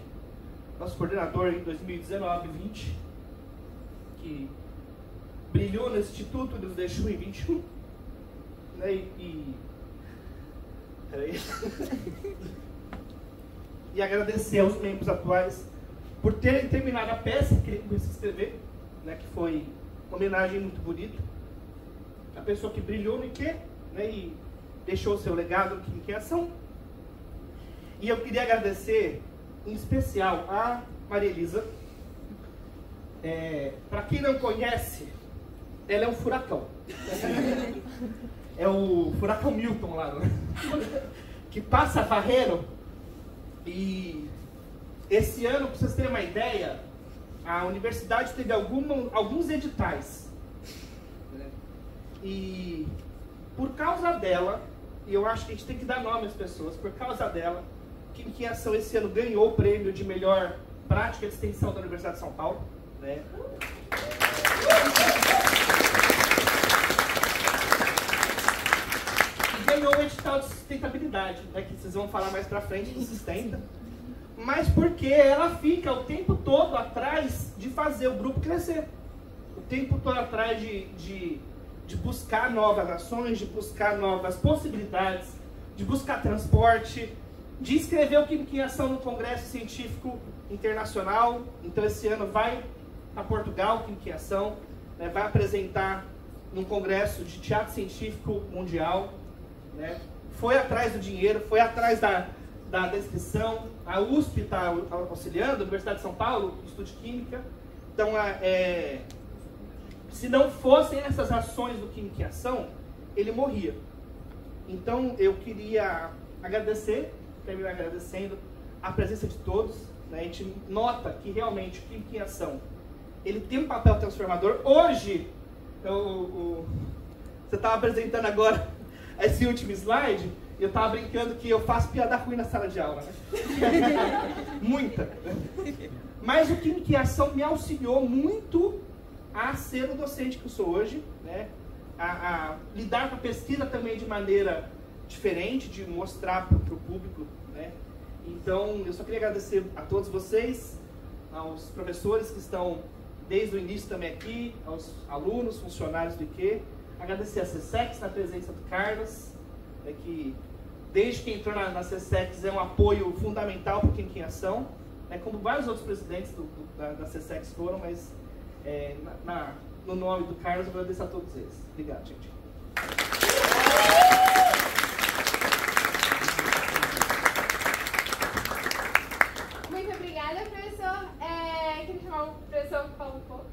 Speaker 4: nosso coordenador em 2019-20, que brilhou no Instituto e nos deixou em 21, né, e agradecer aos membros atuais por terem terminado a peça que ele começou a escrever, né, que foi uma homenagem muito bonita. A pessoa que brilhou no IQ, né, e deixou o seu legado no Química em Ação. E eu queria agradecer, em especial, a Maria Elisa. Para quem não conhece, ela é um furacão. É o furacão Milton lá, né? Que passa varrendo E esse ano, para vocês terem uma ideia, a universidade teve alguns editais. Né? E por causa dela, e eu acho que a gente tem que dar nome às pessoas, por causa dela, Química em Ação esse ano ganhou o prêmio de melhor prática de extensão da Universidade de São Paulo. Né? E ganhou o edital de sustentabilidade, né, que vocês vão falar mais pra frente do Sustenta. Mas porque ela fica o tempo todo atrás de fazer o grupo crescer. O tempo todo atrás de buscar novas ações, de buscar novas possibilidades, de buscar transporte, de escrever o Química em Ação no Congresso Científico Internacional. Então esse ano vai a Portugal, Química em Ação, né, vai apresentar num congresso de teatro científico mundial. Né, foi atrás do dinheiro, foi atrás da inscrição. A USP está auxiliando, a Universidade de São Paulo, Instituto de Química. Então, se não fossem essas ações do Química em Ação, ele morria. Então, eu queria agradecer, terminar agradecendo a presença de todos. Né? A gente nota que realmente o Química em Ação ele tem um papel transformador. Hoje, você estava apresentando agora esse último slide, eu estava brincando que eu faço piada ruim na sala de aula, né? Muita. Mas o Química em Ação me auxiliou muito a ser o docente que eu sou hoje, né? A lidar com a pesquisa também de maneira diferente, de mostrar para o público, né? Então, eu só queria agradecer a todos vocês, aos professores que estão desde o início também aqui, aos alunos, funcionários do IQ, agradecer a CSEX na presença do Carlos, que desde que entrou na CSEX é um apoio fundamental para o Química em Ação, como vários outros presidentes da CSEX foram, mas no nome do Carlos eu agradeço a todos eles. Obrigado, gente.
Speaker 3: Muito obrigada, professor. Queria chamar o professor para falar um pouco.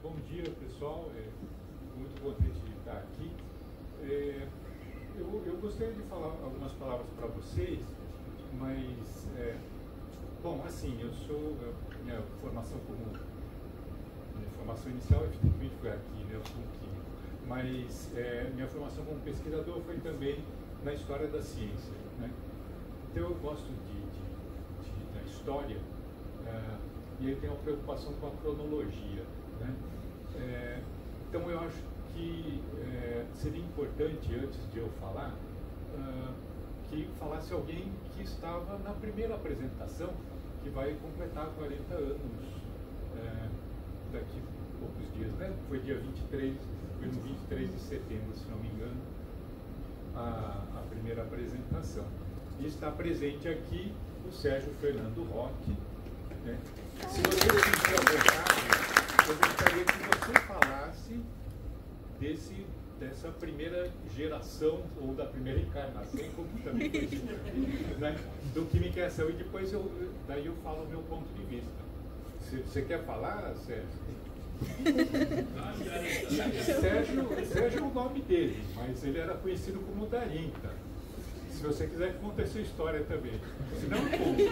Speaker 5: Bom dia, pessoal. Muito contente de estar aqui. Eu gostaria de falar algumas palavras para vocês, mas, bom, assim, minha formação inicial, evidentemente, foi aqui, né, eu sou um químico, mas minha formação como pesquisador foi também na história da ciência, né? Então eu gosto da história, e aí tem uma preocupação com a cronologia, né? Então eu acho que seria importante, antes de eu falar, que falasse alguém que estava na primeira apresentação, que vai completar 40 anos daqui a poucos dias, né? Foi dia 23, foi no 23 de setembro, se não me engano, a primeira apresentação. E está presente aqui o Sérgio Fernando Roque, né? Se você sentir à vontade, eu gostaria que você falasse dessa primeira geração, ou da primeira encarnação, como também foi dito, né, do Química em Ação, e depois daí eu falo o meu ponto de vista. Você quer falar, Sérgio? Sérgio é o nome dele, mas ele era conhecido como Darinta. Se você quiser, conta a sua história também. Se não, conta.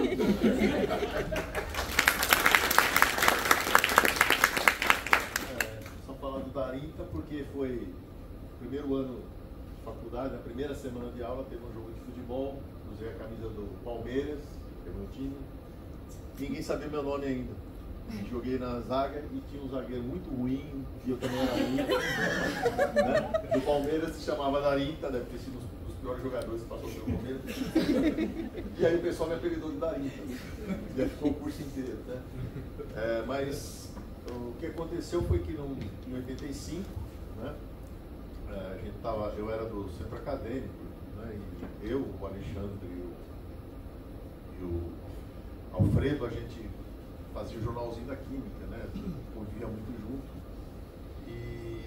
Speaker 6: Darinta, porque foi o primeiro ano de faculdade, na primeira semana de aula teve um jogo de futebol, usei a camisa do Palmeiras, que é meu time, ninguém sabia meu nome ainda. Joguei na zaga e tinha um zagueiro muito ruim, e eu também era ruim, né? Do Palmeiras se chamava Darinta, deve ter sido um dos piores jogadores que passou pelo Palmeiras. E aí o pessoal me apelidou de Darinta, já ficou o curso inteiro, né? Mas o que aconteceu foi que em 85, né, eu era do centro acadêmico, né, e eu, o Alexandre e o Alfredo, a gente fazia o jornalzinho da Química, né, convivia muito junto, e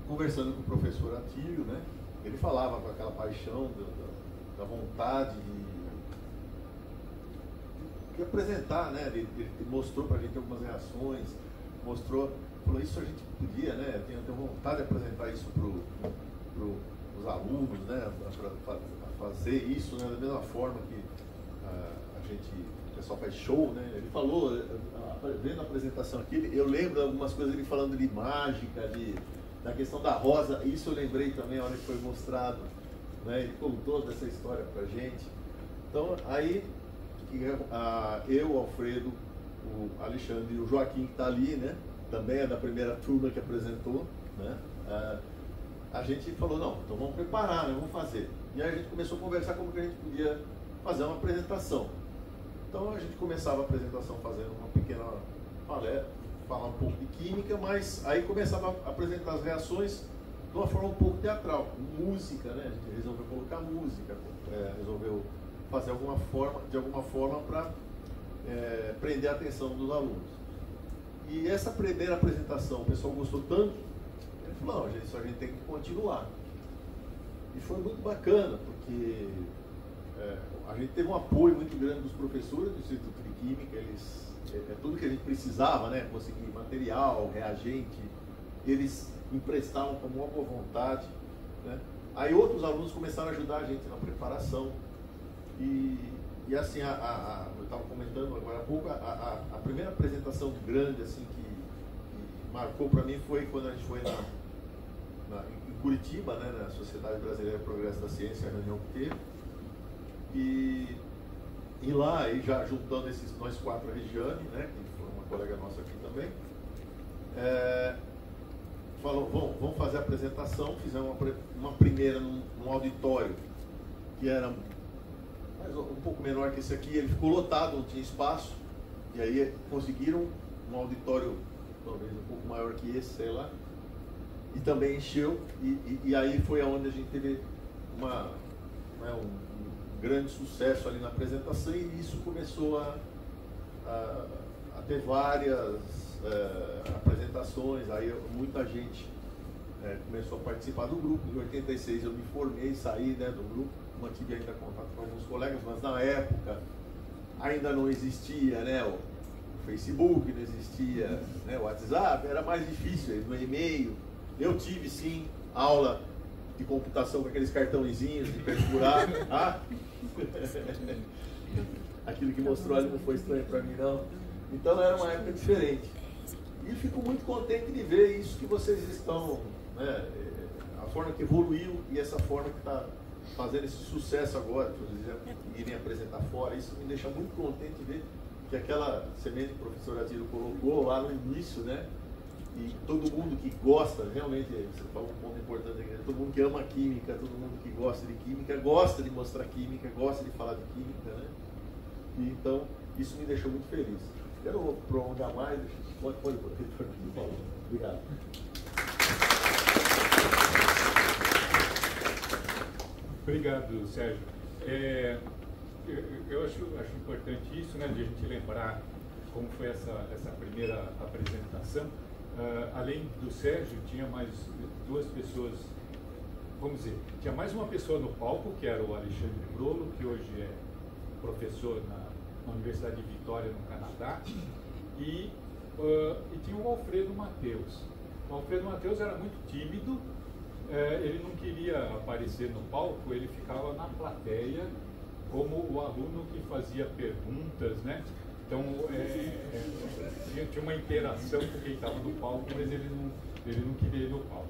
Speaker 6: conversando com o professor Atílio, né, ele falava com aquela paixão da vontade de apresentar, né, ele mostrou para a gente algumas reações, falou, isso a gente podia, né? Tenho vontade de apresentar isso para os alunos, né, para fazer isso, né, da mesma forma que o pessoal faz show, né? Ele falou, vendo a apresentação aqui, eu lembro algumas coisas ele falando de mágica, da questão da rosa, isso eu lembrei também a hora que foi mostrado, né? Ele contou dessa história pra gente. Então, aí, eu, o Alfredo, o Alexandre e o Joaquim, que está ali, né? Também é da primeira turma que apresentou, né? A gente falou, não, então vamos preparar, né? Vamos fazer. E aí a gente começou a conversar como que a gente podia fazer uma apresentação. Então a gente começava a apresentação fazendo uma pequena palestra, falar um pouco de química, mas aí começava a apresentar as reações de uma forma um pouco teatral, música, né? A gente resolveu colocar música, resolveu fazer de alguma forma para prender a atenção dos alunos. E essa primeira apresentação, o pessoal gostou tanto, ele falou, não, isso a gente tem que continuar. E foi muito bacana, porque a gente teve um apoio muito grande dos professores do Instituto de Química, tudo que a gente precisava, né, conseguir material, reagente, eles emprestavam com uma boa vontade, né. Aí outros alunos começaram a ajudar a gente na preparação, e assim, eu estava comentando agora há pouco, a primeira apresentação grande assim, que marcou para mim foi quando a gente foi em Curitiba, né, na Sociedade Brasileira de Progresso da Ciência, a reunião que teve. E lá, aí já juntando nós quatro, a Regiane, né, que foi uma colega nossa aqui também, falou, vamos fazer a apresentação. Fizemos uma primeira num auditório que era um pouco menor que esse aqui, ele ficou lotado, não tinha espaço, e aí conseguiram um auditório talvez um pouco maior que esse, sei lá, e também encheu, e aí foi aonde a gente teve um grande sucesso ali na apresentação, e isso começou a ter várias apresentações. Aí muita gente começou a participar do grupo. Em 86 eu me formei, saí, né, do grupo, mantive ainda contato com alguns colegas, mas na época ainda não existia, né, o Facebook, não existia, né, o WhatsApp, era mais difícil, no e-mail. Eu tive sim aula de computação com aqueles cartãozinhos de perfurar. Aquilo que mostrou ali não foi estranho para mim, não. Então era uma época diferente. E fico muito contente de ver isso que vocês estão, né, a forma que evoluiu e essa forma que está fazendo esse sucesso agora, por exemplo, irem apresentar fora. Isso me deixa muito contente de ver que aquela semente que o professor Atiro colocou lá no início, né? E todo mundo que gosta, realmente, você falou um ponto importante aqui, todo mundo que ama química, todo mundo que gosta de química, gosta de mostrar química, gosta de falar de química, né? E então, isso me deixou muito feliz. Quero prolongar mais, pode por favor. Obrigado.
Speaker 5: Obrigado, Sérgio. Eu acho importante isso, né, de a gente lembrar como foi essa primeira apresentação. Além do Sérgio, tinha mais duas pessoas, vamos dizer, tinha mais uma pessoa no palco, que era o Alexandre Brolo, que hoje é professor na Universidade de Vitória, no Canadá, e tinha o Alfredo Matheus. O Alfredo Matheus era muito tímido, ele não queria aparecer no palco, ele ficava na plateia como o aluno que fazia perguntas, né? Então, tinha uma interação com quem estava no palco, mas ele não queria ir no palco,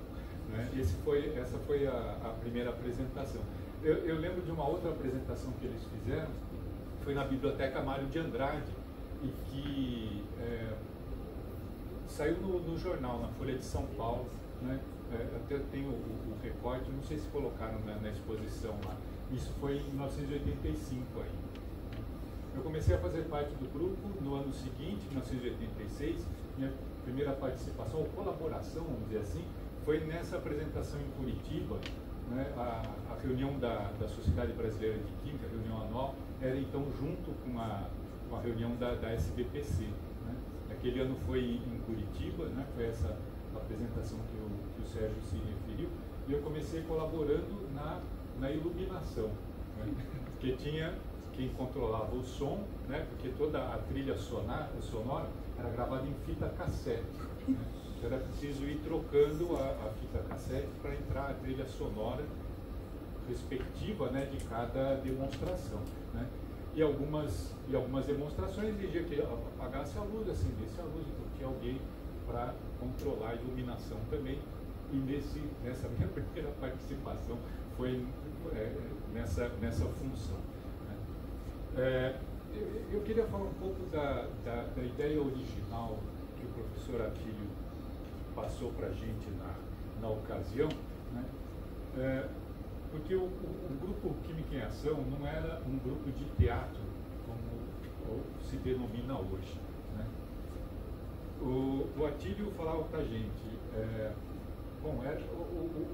Speaker 5: né? Essa foi a primeira apresentação. Eu lembro de uma outra apresentação que eles fizeram, foi na Biblioteca Mário de Andrade, e que saiu no jornal, na Folha de São Paulo, né? Até tenho o recorte, não sei se colocaram na exposição lá. Isso foi em 1985 ainda. Eu comecei a fazer parte do grupo no ano seguinte, 1986. Minha primeira participação, ou colaboração, vamos dizer assim, foi nessa apresentação em Curitiba, né? A reunião da Sociedade Brasileira de Química, a reunião anual, era então junto com a reunião da SBPC, né? Aquele ano foi em Curitiba, né? Foi essa apresentação que o Sérgio se referiu, e eu comecei colaborando na iluminação, né? Porque tinha quem controlava o som, né? Porque toda a trilha sonora era gravada em fita cassete, né? Então era preciso ir trocando a fita cassete para entrar a trilha sonora respectiva, né, de cada demonstração, né? E algumas demonstrações exigia que apagasse a luz, acendesse a luz, então tinha alguém para controlar a iluminação também. E nessa minha primeira participação foi nessa função, né? Eu queria falar um pouco da ideia original que o professor Atílio passou para a gente na ocasião, né? Porque o grupo Química em Ação não era um grupo de teatro, como se denomina hoje, né? O Atílio falava para a gente,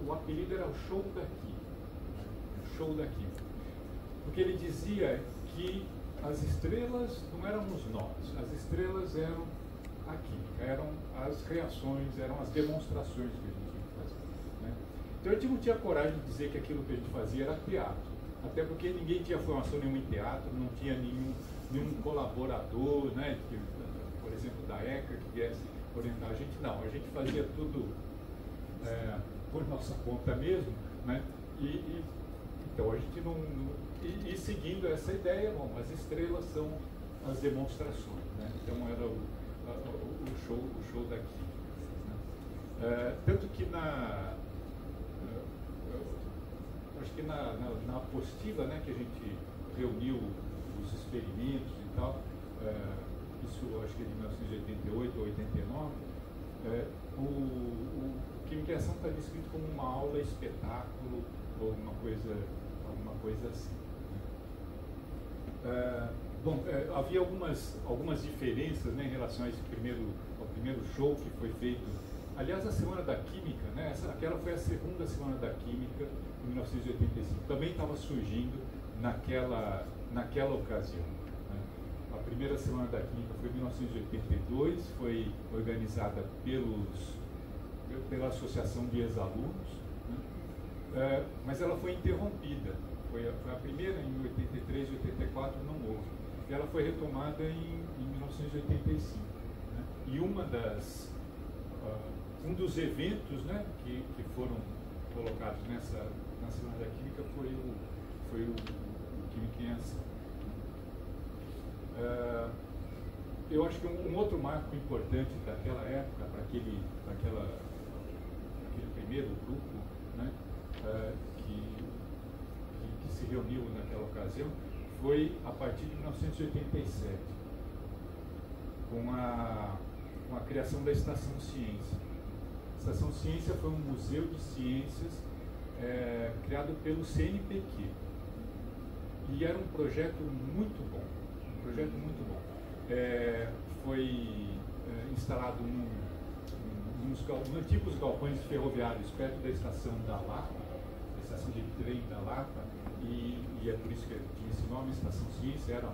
Speaker 5: o apelido era o show da química, né? O show da química, porque ele dizia que as estrelas não éramos nós, as estrelas eram a química, eram as reações, eram as demonstrações que a gente ia fazer, né? Então a gente não tinha coragem de dizer que aquilo que a gente fazia era teatro, até porque ninguém tinha formação nenhuma em teatro, não tinha nenhum colaborador, né, por exemplo, da ECA, que viesse orientar a gente. Não, a gente fazia tudo por nossa conta mesmo, né? Então a gente não e seguindo essa ideia, bom, as estrelas são as demonstrações, né? Então era o show da química, né? Tanto que acho que na apostila, né, que a gente reuniu os experimentos e tal, isso acho que é de 1988 ou 89, o Química em Ação está descrito como uma aula espetáculo ou alguma coisa assim. Havia algumas diferenças, né, em relação a ao primeiro show que foi feito. Aliás, a Semana da Química, né, aquela foi a segunda Semana da Química, em 1985. Também estava surgindo naquela ocasião, né? A primeira Semana da Química foi em 1982, foi organizada pela Associação de Ex-Alunos, né? Mas ela foi interrompida. Foi a primeira em 83 e 84 não houve. E ela foi retomada em 1985. Né? E um dos eventos, né, que foram colocados na Semana da Química foi o Química em Ação. Eu acho que um outro marco importante daquela época, para aquele primeiro grupo, né, que se reuniu naquela ocasião, foi a partir de 1987, com a criação da Estação Ciência. A Estação Ciência foi um museu de ciências criado pelo CNPq. E era um projeto muito bom. Foi instalado em antigos galpões ferroviários perto da estação da Lapa, a estação de trem da Lapa, e é por isso que tinha esse nome, Estação Ciência, eram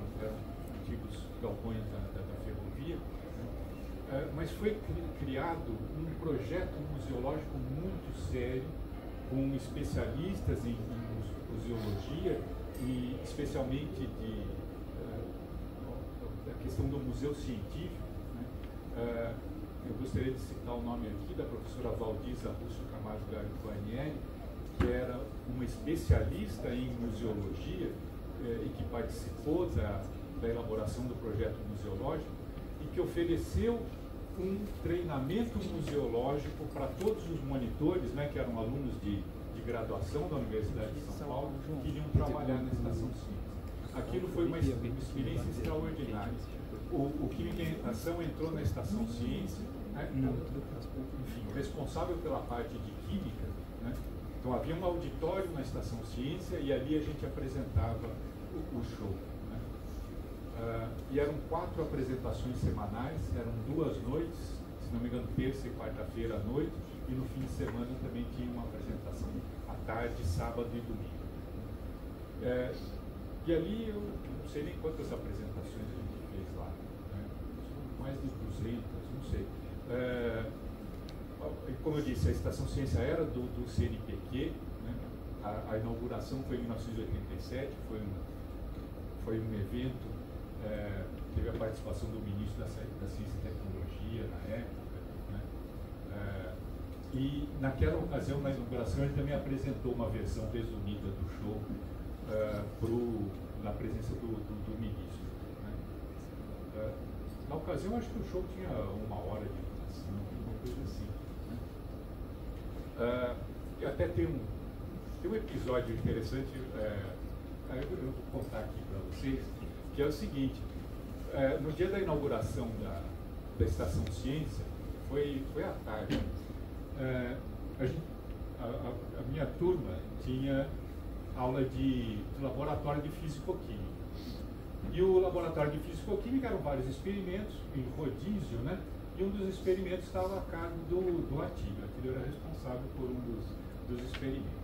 Speaker 5: antigos galpões da ferrovia. Mas foi criado um projeto museológico muito sério, com especialistas em museologia e especialmente da questão do museu científico, né? Eu gostaria de citar o nome aqui da professora Valdiza Russo Camargo Guarnieri, que era uma especialista em museologia e que participou da elaboração do projeto museológico e que ofereceu um treinamento museológico para todos os monitores, né, que eram alunos de graduação da Universidade de São Paulo, que iriam trabalhar na Estação Ciência. Aquilo foi uma experiência extraordinária. O Química em Ação entrou na Estação Ciência, né, enfim, o responsável pela parte de Química, né, então havia um auditório na Estação Ciência e ali a gente apresentava o show. E eram 4 apresentações semanais, eram 2 noites, se não me engano, terça e quarta-feira à noite, e no fim de semana também tinha uma apresentação à tarde, sábado e domingo. E ali eu não sei nem quantas apresentações a gente fez lá, né? Mais de 200, não sei. Como eu disse, a Estação Ciência era do CNPq, né? A inauguração foi em 1987, foi um evento. Teve a participação do ministro da Ciência e Tecnologia na época, né? E naquela ocasião, na inauguração, ele também apresentou uma versão resumida do show na presença do ministro. Né? Na ocasião, acho que o show tinha 1 hora de duração, uma coisa assim. Né? E até tem um episódio interessante, eu vou contar aqui para vocês, que é o seguinte: no dia da inauguração da Estação Ciência, foi à tarde, a minha turma tinha aula de laboratório de físico-química. E o laboratório de físico-química eram vários experimentos, em rodízio, né? E um dos experimentos estava a cargo do Atílio. O Atílio era responsável por um dos experimentos.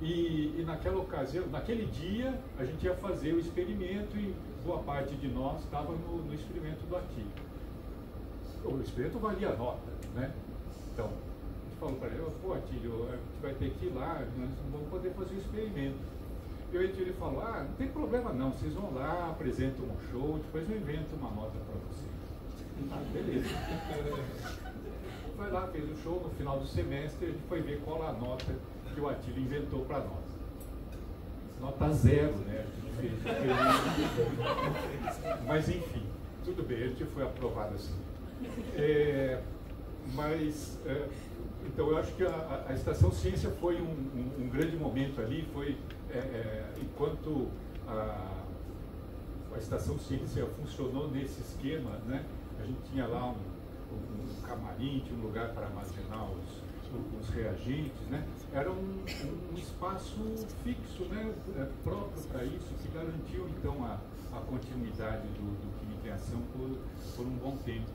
Speaker 5: E naquela ocasião, naquele dia, a gente ia fazer o experimento e boa parte de nós estava no experimento do Atílio. O experimento valia nota, né? Então, a gente falou para ele: pô, Atílio, a gente vai ter que ir lá, nós não vamos poder fazer o experimento. E o Atílio falou: não tem problema não, vocês vão lá, apresentam um show, depois eu invento uma nota para vocês. Beleza. Foi lá, fez o show, no final do semestre a gente foi ver qual a nota que o Atílio inventou para nós. Nota 0, né? A gente fez. Mas enfim, tudo bem, a gente foi aprovado assim. Então eu acho que a Estação Ciência foi um grande momento ali, foi enquanto a Estação Ciência funcionou nesse esquema, né? A gente tinha lá um camarim, tinha um lugar para armazenar os reagentes, né? Era um espaço fixo, né? Próprio para isso, que garantiu então a continuidade do Química em Ação por um bom tempo.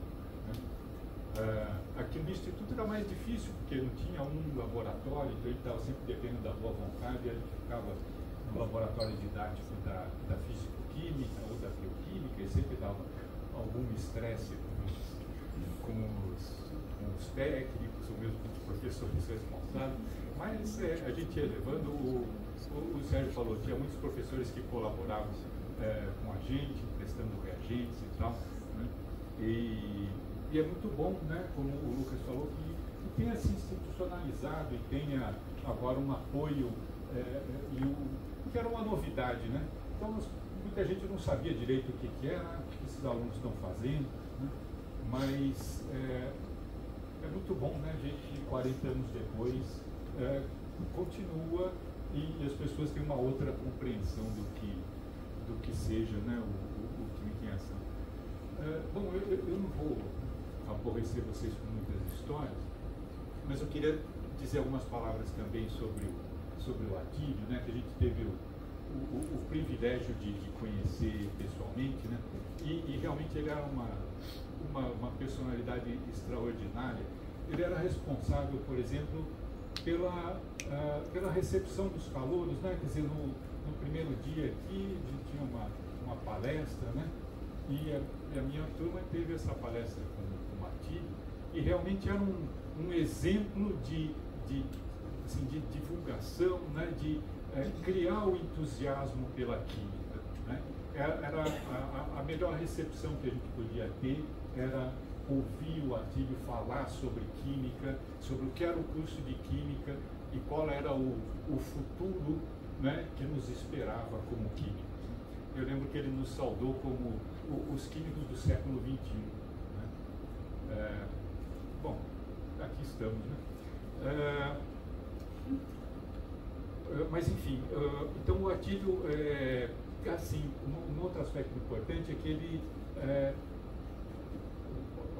Speaker 5: Aqui no Instituto era mais difícil, porque não tinha um laboratório, então ele estava sempre dependendo da boa vontade, e a gente ficava no laboratório didático da físico-química ou da bioquímica, e sempre dava algum estresse com os técnicos, ou mesmo com os professores responsáveis, mas a gente ia levando. O Sérgio falou, tinha muitos professores que colaboravam com a gente, prestando reagentes e tal, né? E é muito bom, né, como o Lucas falou, que tenha se institucionalizado e tenha agora um apoio, que era uma novidade, né? Então, muita gente não sabia direito o que era, o que esses alunos estão fazendo, né? Mas é muito bom, né, a gente, 40 anos depois, continua e as pessoas têm uma outra compreensão do que seja, né, o Química em Ação. Bom, eu não vou aborrecer vocês com muitas histórias, mas eu queria dizer algumas palavras também sobre o Atílio, né, que a gente teve o privilégio de conhecer pessoalmente, né, e realmente ele era uma personalidade extraordinária. Ele era responsável, por exemplo, pela recepção dos calouros, né, quer dizer, no primeiro dia aqui a gente tinha uma palestra, né, e a minha turma teve essa palestra com o Atílio, e realmente era um exemplo de divulgação, né, de criar o entusiasmo pela química, né? Era a melhor recepção que a gente podia ter, era ouvir o Atílio falar sobre química, sobre o que era o curso de química e qual era o futuro, né, que nos esperava como químicos. Eu lembro que ele nos saudou como os químicos do século XXI. Né? Bom, aqui estamos, né? Mas enfim, então o Atílio, assim, um outro aspecto importante é que ele,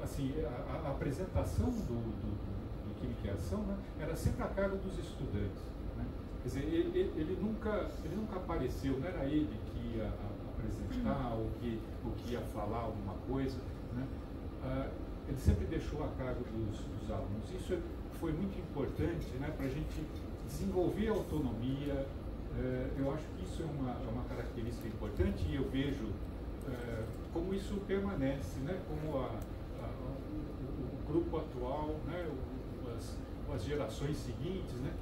Speaker 5: assim, a apresentação do Química em Ação, né, era sempre a cargo dos estudantes. Né? Quer dizer, ele nunca apareceu, não era ele que ia apresentar ou que ia falar alguma coisa, né? Ele sempre deixou a cargo dos alunos. Isso foi muito importante, né, para a gente desenvolver a autonomia. Eu acho que isso é uma característica importante e eu vejo como isso permanece, né, como o grupo atual, né, as gerações seguintes, né,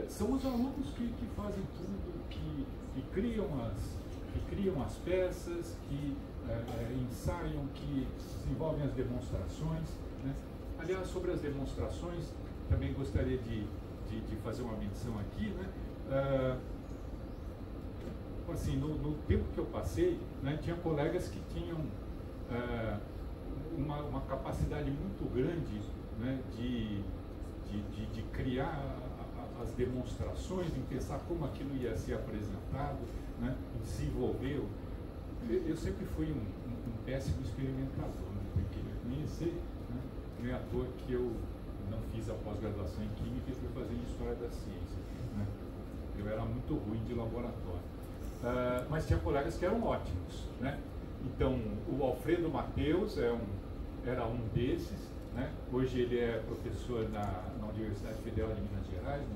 Speaker 5: são os alunos que fazem tudo, que criam as peças, que ensaiam, que desenvolvem as demonstrações, né. Aliás, sobre as demonstrações, também gostaria de fazer uma menção aqui, né? Assim, no tempo que eu passei, né, tinha colegas que tinham uma capacidade muito grande, né, de criar as demonstrações, em pensar como aquilo ia ser apresentado, né, em desenvolver. Eu sempre fui um péssimo experimentador, né, tenho que reconhecer, né, não é à toa que eu não fiz a pós-graduação em Química e fui fazer em História da Ciência, né. Eu era muito ruim de laboratório. Mas tinha colegas que eram ótimos, né? Então, o Alfredo Mateus era um desses, né? Hoje ele é professor na Universidade Federal de Minas Gerais, no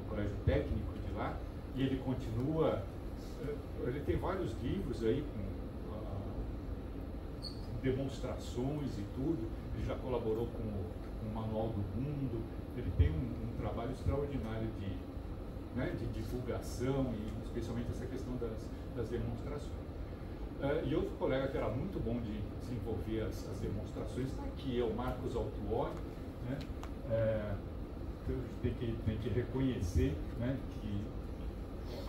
Speaker 5: colégio técnico de lá, e ele continua, ele tem vários livros aí com demonstrações e tudo, ele já colaborou com o Manual do Mundo, ele tem um trabalho extraordinário de divulgação e especialmente essa questão das demonstrações. E outro colega que era muito bom de desenvolver as demonstrações está aqui, é o Marcos Altuori, né? Tem que reconhecer, né, que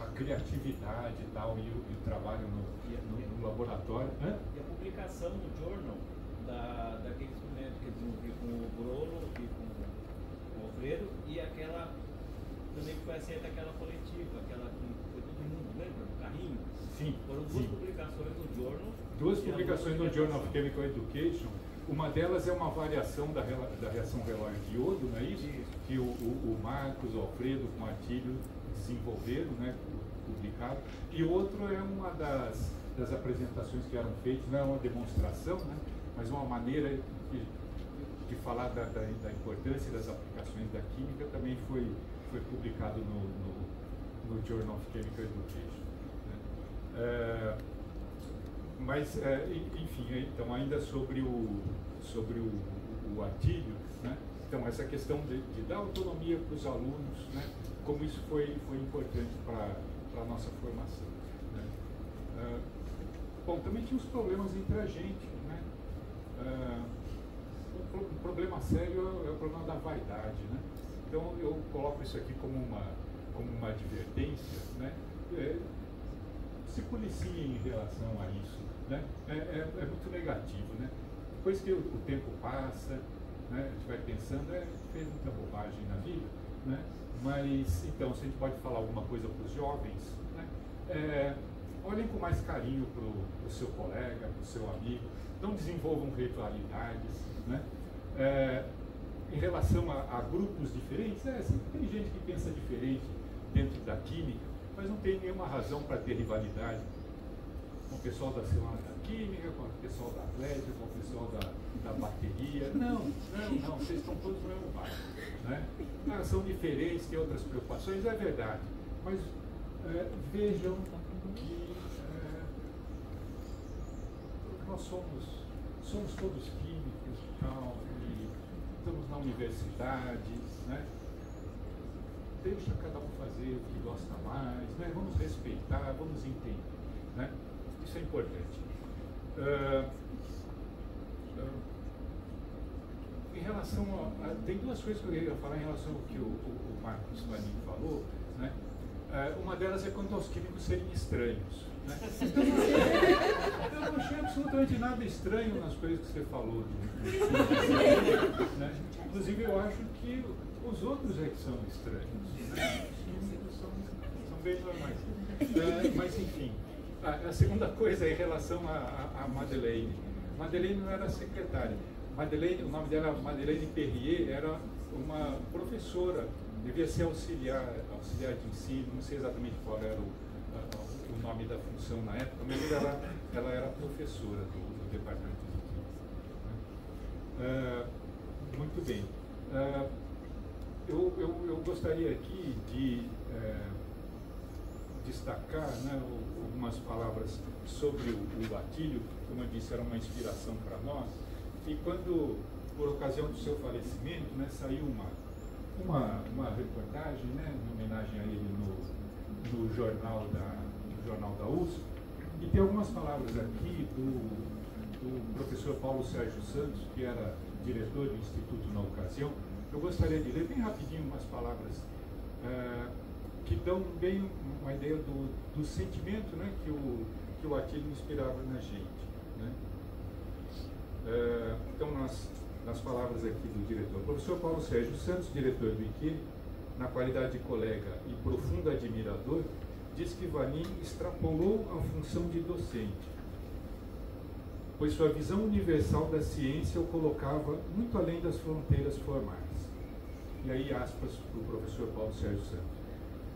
Speaker 5: a criatividade e tal, e o trabalho no laboratório. Né?
Speaker 2: E a publicação no Journal daquele instrumento que desenvolvi com o Bruno e com o Alfredo, e aquela também que foi aceita aquela coletiva, aquela que foi todo mundo, lembra? Do carrinho?
Speaker 5: Sim.
Speaker 2: Foram duas publicações no Journal.
Speaker 5: Duas publicações no Journal of Chemical Education. Uma delas é uma variação da reação relógio de iodo, não é isso? Que o Marcos, o Alfredo, com o Atílio desenvolveram, né, publicado. E outro é uma das apresentações que eram feitas, não é uma demonstração, né, mas uma maneira de falar da importância das aplicações da química, também foi publicado no Journal of Chemical Education. Né? Enfim, então ainda sobre o Atílio, né? Então essa questão de dar autonomia para os alunos, né? Como isso foi importante para a nossa formação. Né? Bom, também tinha os problemas entre a gente, né? Um problema sério é o problema da vaidade, né? Então eu coloco isso aqui como uma advertência, né? Se policiem em relação a isso, né? É muito negativo, né? Depois que o tempo passa, né, a gente vai pensando, fez muita bobagem na vida, né? Mas então, se a gente pode falar alguma coisa para os jovens, né? Olhem com mais carinho para o seu colega, para o seu amigo, não desenvolvam rivalidades, né? Em relação a grupos diferentes, sempre tem gente que pensa diferente dentro da química, mas não tem nenhuma razão para ter rivalidade com o pessoal da Semana da Química, com o pessoal da Atlética, com o pessoal da bateria. Não, vocês estão todos no mesmo barco, né? São diferentes, têm outras preocupações, é verdade, mas vejam que nós somos todos químicos, tal, e estamos na universidade, né? Deixa cada um fazer o que gosta mais, né? Vamos respeitar, vamos entender, né? Isso é importante. Em relação tem duas coisas que eu queria falar em relação ao que o Marcos Vanim falou, né? Uma delas é quanto aos químicos serem estranhos, né? Eu não achei absolutamente nada estranho nas coisas que você falou, né? Inclusive eu acho que os outros é que são estranhos, né? São bem normais. Mas enfim, a segunda coisa é em relação a Madeleine. Madeleine não era secretária. Madeleine, o nome dela, Madeleine Perrier, era uma professora, devia ser auxiliar de ensino, não sei exatamente qual era o nome da função na época, mas ela era professora do departamento de química. Muito bem. Eu gostaria aqui de destacar, né, algumas palavras sobre o Atílio, que, como eu disse, era uma inspiração para nós. E quando, por ocasião do seu falecimento, né, saiu uma reportagem, né, em homenagem a ele no jornal da USP, e tem algumas palavras aqui o professor Paulo Sérgio Santos, que era diretor do Instituto na ocasião, eu gostaria de ler bem rapidinho umas palavras que dão bem uma ideia do sentimento, né, que o Atílio inspirava na gente, né? Então, nas palavras aqui do diretor, o professor Paulo Sérgio Santos, diretor do IQE, na qualidade de colega e profundo admirador, diz que Vanin extrapolou a função de docente, pois sua visão universal da ciência o colocava muito além das fronteiras formais. E aí, aspas para o professor Paulo Sérgio Santos.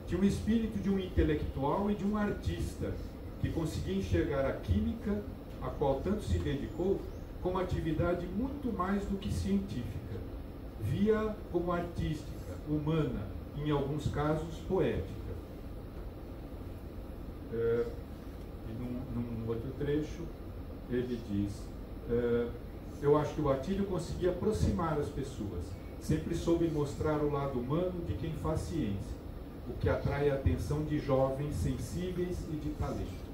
Speaker 5: Tinha o espírito de um intelectual e de um artista, que conseguia enxergar a química, a qual tanto se dedicou, como atividade muito mais do que científica. Via como artística, humana, em alguns casos poética. E num outro trecho, ele diz, eu acho que o Atílio conseguia aproximar as pessoas, sempre soube mostrar o lado humano de quem faz ciência, o que atrai a atenção de jovens sensíveis e de talento.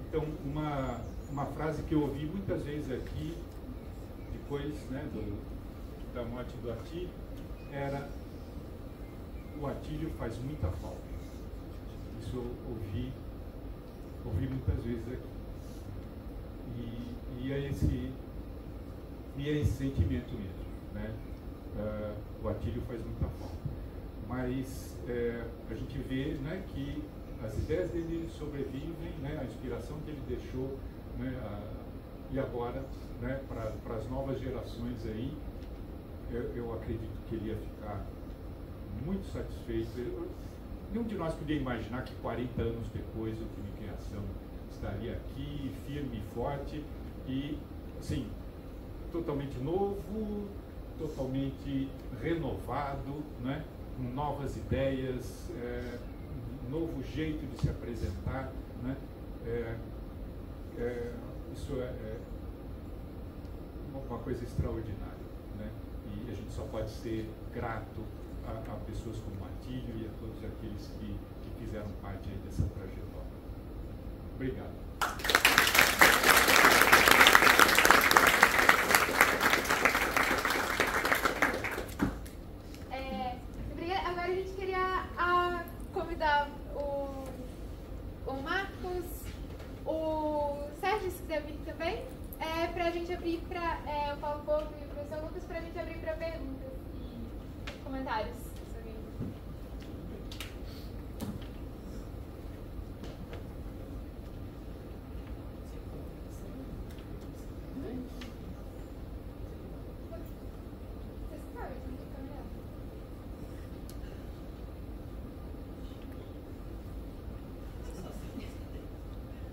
Speaker 5: Então, uma frase que eu ouvi muitas vezes aqui, depois, né, da morte do Atílio, era: o Atílio faz muita falta. Isso eu ouvi muitas vezes aqui. E é esse sentimento mesmo, né? O Atílio faz muita falta. Mas a gente vê, né, que as ideias dele sobrevivem, né, a inspiração que ele deixou, né, e agora, né, para as novas gerações aí, eu acredito que ele ia ficar muito satisfeito. Nenhum de nós podia imaginar que 40 anos depois o Química em Ação estaria aqui, firme e forte, e, assim, totalmente novo, totalmente renovado, né, com novas ideias, um novo jeito de se apresentar, né? Isso é uma coisa extraordinária, né? E a gente só pode ser grato a pessoas como Atílio e a todos aqueles que fizeram parte aí dessa trajetória. Obrigado.
Speaker 3: Agora a gente queria convidar o Marcos, o Sérgio, se quiser vir também, para a gente abrir para o Paulo Porto e o professor Lucas, para a gente abrir para perguntas e comentários.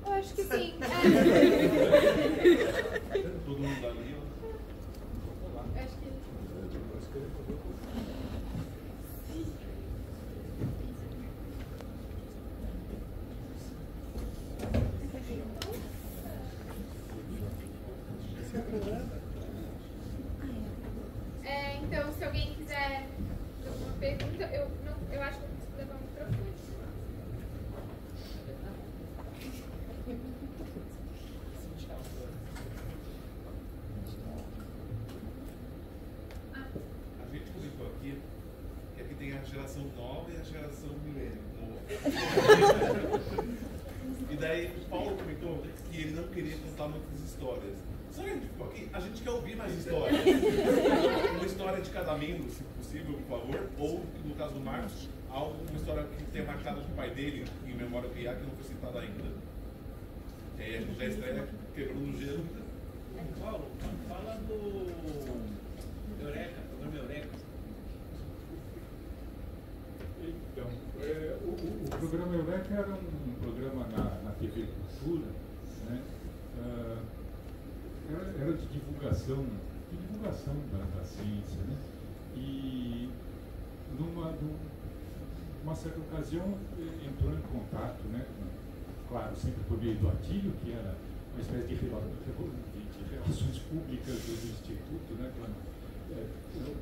Speaker 3: Eu acho que sim.
Speaker 6: Todo mundo dá ali,
Speaker 3: Eu acho que... Então, se alguém quiser fazer alguma pergunta, eu acho que eu preciso levar o microfone.
Speaker 7: A gente comentou aqui que aqui tem a geração nova e a geração milênio. E daí o Paulo comentou que ele não queria contar muitas histórias. Só que a gente ficou aqui, a gente quer ouvir mais histórias. Uma história de cada membro, se possível, por favor. Ou, no caso do Marcos, uma história que tenha marcado o pai dele em memória que não foi citada ainda. E aí a gente já estreia quebrando o gelo.
Speaker 2: Paulo, fala do Eureka, programa Eureka.
Speaker 5: Então, o programa Eureka era um programa na TV Cultura, né? Era de divulgação da ciência, né? E numa certa ocasião entrou em contato, né, claro, sempre por meio do Atílio, que era uma espécie de relações públicas do Instituto, né,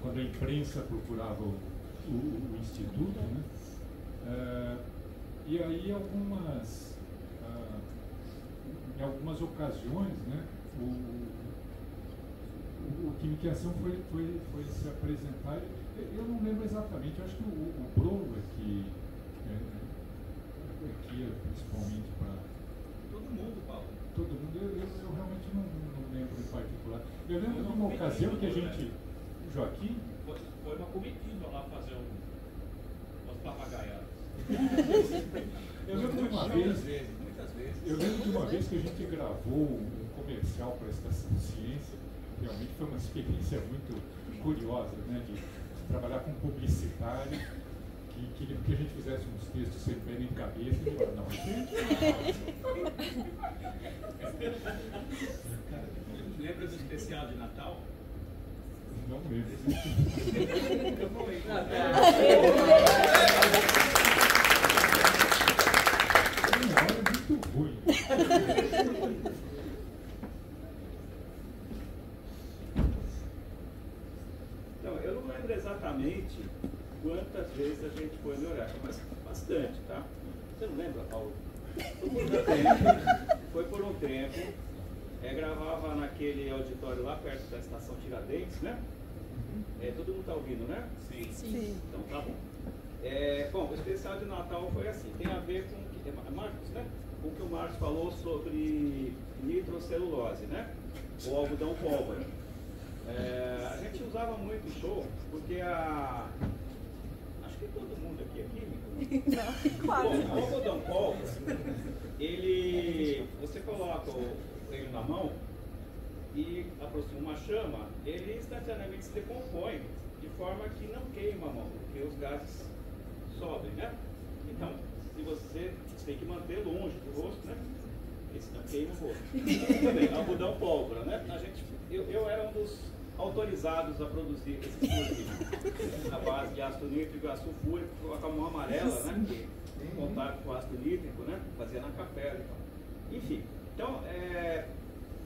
Speaker 5: quando a imprensa procurava o Instituto, né, e aí em algumas ocasiões, né, o Química em Ação foi se apresentar. Eu não lembro exatamente, eu acho que o Brolo aqui, principalmente para.
Speaker 2: Todo mundo, Paulo.
Speaker 5: Todo mundo, eu realmente não lembro em particular. Eu lembro de uma ocasião que a gente. Joaquim?
Speaker 2: Foi uma comitiva lá fazer umas papagaiadas.
Speaker 5: Eu lembro de uma vez.
Speaker 2: Muitas vezes.
Speaker 5: Eu lembro de uma vez que a gente gravou um comercial para a Estação Ciência. Realmente foi uma experiência muito curiosa, né? De trabalhar com publicitário, que queria que a gente fizesse uns textos sem pé nem cabeça, e falou, não, gente.
Speaker 2: Lembra do especial de Natal?
Speaker 5: Não lembro.
Speaker 2: Eu vou ler.
Speaker 5: Uma hora muito ruim.
Speaker 8: Não, eu não lembro exatamente quantas vezes a gente foi no Eureka, mas bastante, tá? Você não lembra, Paulo? Foi por um tempo, gravava naquele auditório lá perto da estação Tiradentes, né? Todo mundo tá ouvindo, né?
Speaker 7: Sim.
Speaker 8: Então tá bom. Bom, o especial de Natal foi assim, tem a ver com o que Marcos, né? Com o que o Marcos falou sobre nitrocelulose, né? Ou algodão pólvora. A gente usava muito o show, porque acho que todo mundo aqui é químico.
Speaker 9: Não, claro.
Speaker 8: Bom, o algodão pólvora, você coloca ele na mão e aproxima uma chama, ele instantaneamente se decompõe, de forma que não queima a mão, porque os gases sobem, né? Então, se você tem que manter longe do rosto, né? Porque senão queima o rosto. Também, algodão pólvora, né? Eu era um dos autorizados a produzir esse explosivo na base de ácido nítrico e ácido sulfúrico, com a mão amarela, né? Que em contato com o ácido nítrico, né? Fazia na capela e tal. Enfim, então